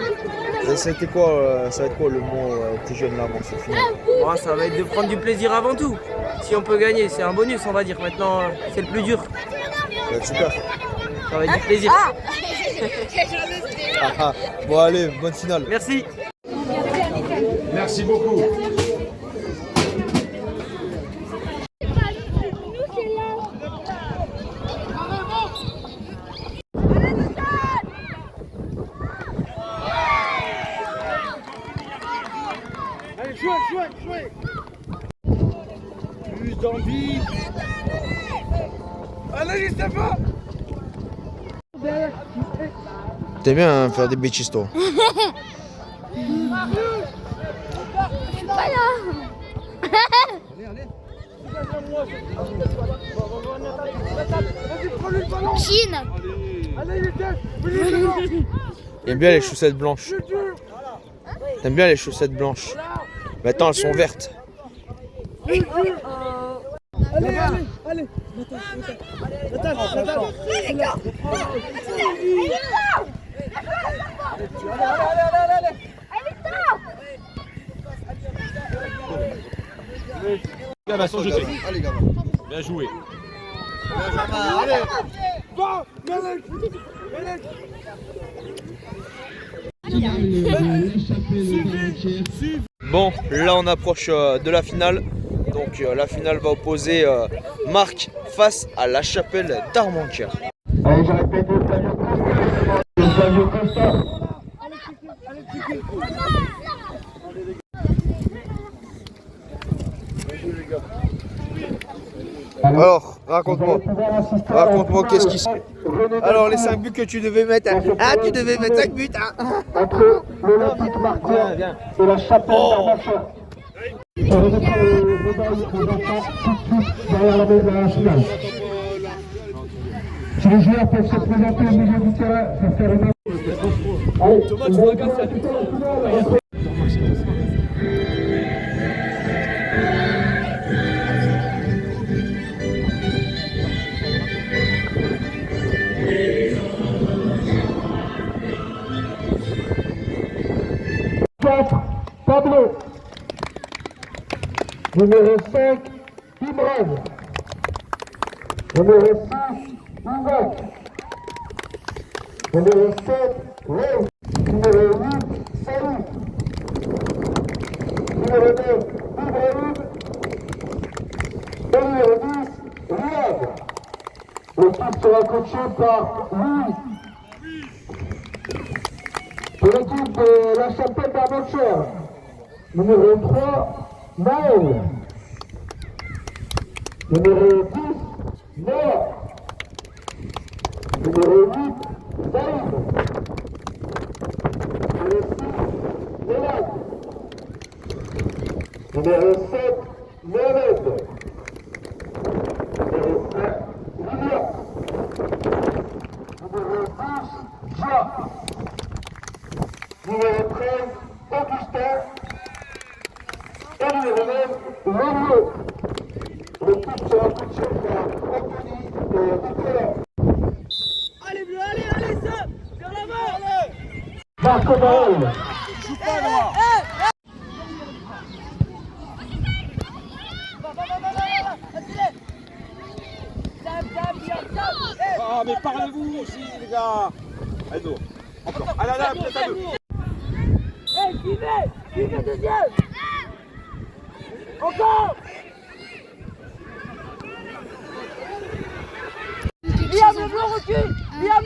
Et c'était quoi, ça va être quoi le mot tes jeunes là avant cette finale? Bon, ça va être de prendre du plaisir avant tout. Si on peut gagner, c'est un bonus on va dire. Maintenant c'est le plus dur. Ça va être super. Ça va être du plaisir. Bon allez, bonne finale. Merci. Merci beaucoup. Allez, jouez, jouez, jouez. Plus d'envie. n'existe pas. T'aimes bien faire des bêtises, toi. Je suis pas là. Chine. T'aimes bien les chaussettes blanches. T'aimes bien les chaussettes blanches. Mais attends, elles sont vertes. Allez, allez. Gamin, sans jeter. Allez, gamin. Bien joué. Allez. Va, Mélèque. Mélèque. Bon, là on approche de la finale. Donc la finale va opposer Marc face à La Chapelle d'Armancoeur. Allez, je répète, Flavio Costa. Alors, raconte-moi qu'est-ce qui se passe. Alors, les 5 buts que tu devais mettre. Ah, tu devais mettre 5 buts. Entre l'Olympique Marcoeur et La Chapelle d'Armancoeur. On remettra les médailles aux enfants tout de suite derrière la main de la finale. Si les joueurs peuvent se présenter au milieu du terrain, ça fait une... Allez, Thomas, tu vas casser la finale. Pablo. Numéro 5, Imran. Numéro 6, Ivan. Numéro 7, Rose. Numéro 8, Saïd. Numéro 9, Ibrahim. Et numéro 10, Riyad. L'équipe sera coachée par Louis. Pour l'équipe de La Chapelle d'Armancoeur. Numéro 3, Maël. Numéro 10, Noah. Numéro 8, Saïd. Numéro 6, Mélad. Numéro 7, Mohamed. Numéro 1, William. Numéro 12, Jacques. Numéro 13, Augustin. Et numéro 9, Mario. L'équipe sera coachée par Anthony et Nicolas. Allez, bleu, allez, ça. Vers l'avant, allez. Marco Barol. Joue pas, Noah. Ah, mais parlez-vous aussi, les gars. Allez, go. Encore. Allez, peut-être à deux. Suivez, deuxième. Encore. Liam, le bleu recule. Liam.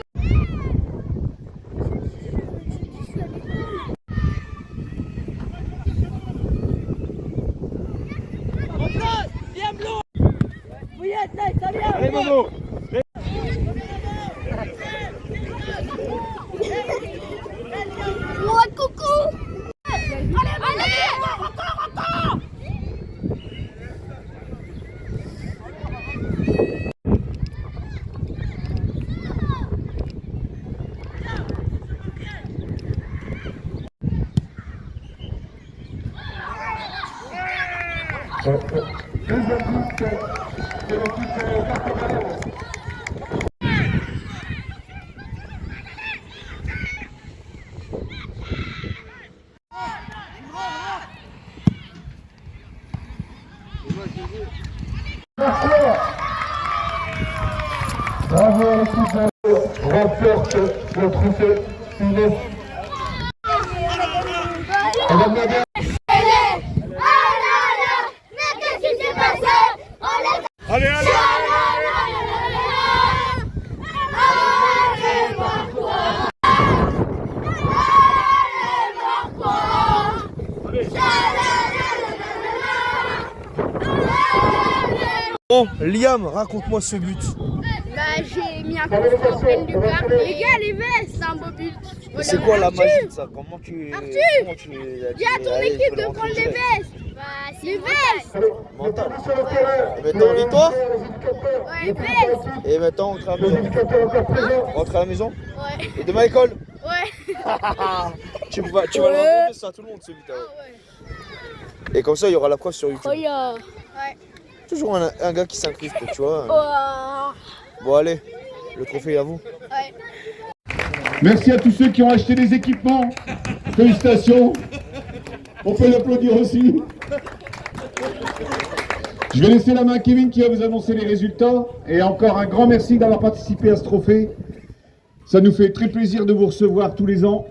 Liam, bleu. Oui, ça vient. Allez, Momo. Ouais, coucou. Allez, encore. Bravo à l'équipe remporte le trophée Inès. On va demander Allez, allez. Bon, Liam, raconte-moi ce but. j'ai mis un coffre en pleine lucarne. Les gars, les vestes, c'est un beau but. C'est quoi la magie de ça? Comment tu... Arthur, dis à ton équipe de prendre les vestes. Les vestes. Mental. Et maintenant, victoire? Ouais, vestes. Et maintenant, on rentre à la maison. On rentre à la maison? Ouais. Et demain à l'école? Ouais. tu vas l'envoyer ça à tout le monde, ce but. Et comme ça, il y aura la preuve sur YouTube. Ouais. Toujours un gars qui s'incruste, tu vois. Oh. Bon, allez, le trophée est à vous. Ouais. Merci à tous ceux qui ont acheté des équipements. Félicitations. On peut l'applaudir aussi. Je vais laisser la main à Kevin qui va vous annoncer les résultats. Et encore un grand merci d'avoir participé à ce trophée. Ça nous fait très plaisir de vous recevoir tous les ans.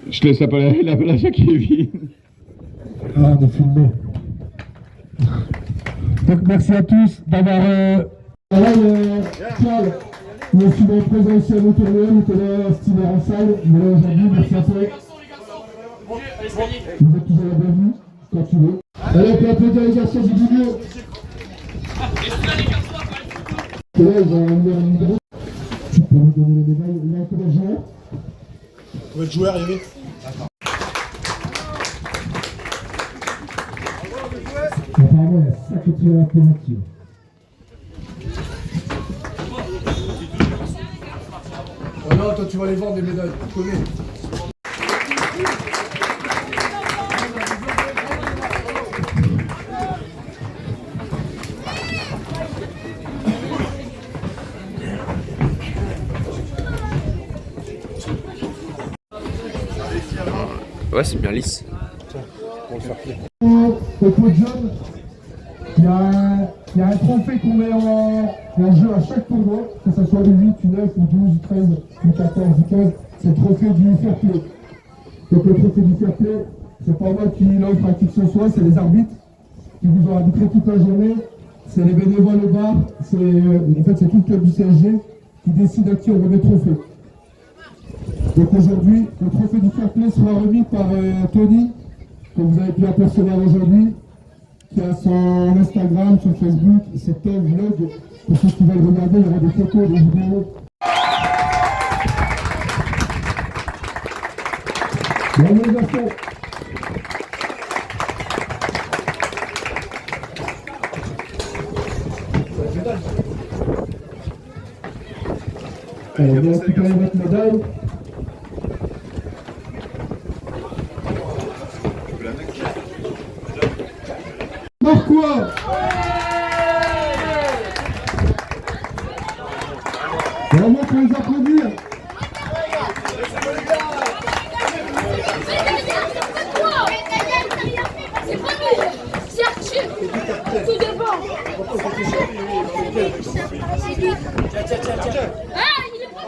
Je te laisse la plage à Kevin. Ah, on est filmé. Donc merci à tous d'avoir... Charles, nous aussi présents ici à nos tournois, nous tenons Steamer en salle, mais là aujourd'hui, merci à toi. Vous êtes toujours la bienvenue, quand tu veux. Allez, on peut applaudir les garçons du milieu. Et là, ils ont amené un micro. Tu peux nous donner les médailles. Il y a combien de joueurs? Combien de joueurs, Yves? Apparemment, il y a 5 tireurs pénalty. Oh non, toi tu vas aller vendre des médailles, tu connais. Ouais, c'est bien lisse. Tiens, on va le faire plier. Au podium, il y a un trophée qu'on met en jeu à chaque tournoi, que ce soit le 8, le 9, le 12, le 13, le 14, le 15, c'est le trophée du fair play. Donc le trophée du fair play, c'est pas moi qui l'offre à qui que ce soit, c'est les arbitres qui vous ont arbitré toute la journée, c'est les bénévoles au bar, c'est tout le club du CSG qui décide à qui on remet le trophée. Donc aujourd'hui, le trophée du fair play sera remis par Tony, que vous avez pu apercevoir aujourd'hui, qui a son Instagram, son Facebook, c'est Tom Vlog. Pour ceux qui veulent regarder, il y aura des photos, des vidéos. Bravo les garçons. Alors, on va récupérer votre médaille. Pourquoi? Vraiment pour les applaudir. C'est pas nous, c'est Arthur. Tout dépend. Tiens. Ah, il est pas...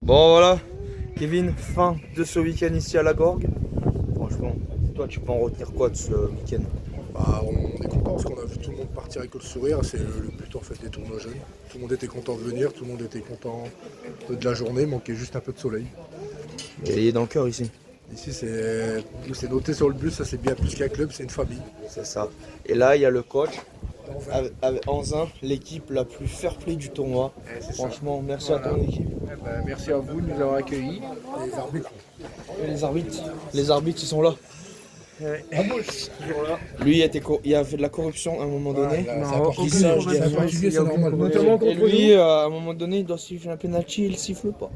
Bon voilà, Kevin, fin de ce week-end ici à la Gorgue. Franchement, toi tu peux en retenir quoi de ce week-end? Bah, on est content parce qu'on a vu tout le monde partir avec le sourire, c'est le but en fait des tournois jeunes. Tout le monde était content de venir, tout le monde était content de la journée, manquait juste un peu de soleil. Et il est dans le cœur ici. Ici c'est noté sur le bus, ça c'est bien plus qu'un club, c'est une famille. C'est ça. Et là il y a le coach, avec Anzin, l'équipe la plus fair-play du tournoi. Franchement, merci à ton équipe. Merci à vous de nous avoir accueillis. Les arbitres. Et les arbitres ils sont là. Lui il a fait de la corruption à un moment donné. Et lui à un moment donné il doit siffler un penalty, il siffle pas.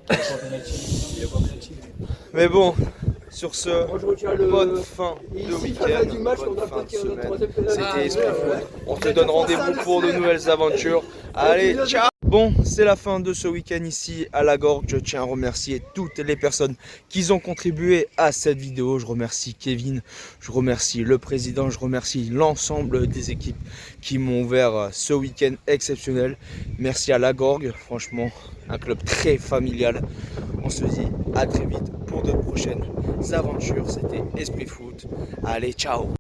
Mais bon, sur ce, bonne fin de week-end, bonne fin de semaine. C'était Esprit Foot. On te donne rendez-vous pour de nouvelles aventures. Allez, ciao! Bon, c'est la fin de ce week-end ici à la Gorgue. Je tiens à remercier toutes les personnes qui ont contribué à cette vidéo. Je remercie Kevin, je remercie le président, je remercie l'ensemble des équipes qui m'ont ouvert ce week-end exceptionnel. Merci à la Gorgue, franchement, un club très familial. On se dit à très vite pour de prochaines aventures. C'était Esprit Foot. Allez, ciao!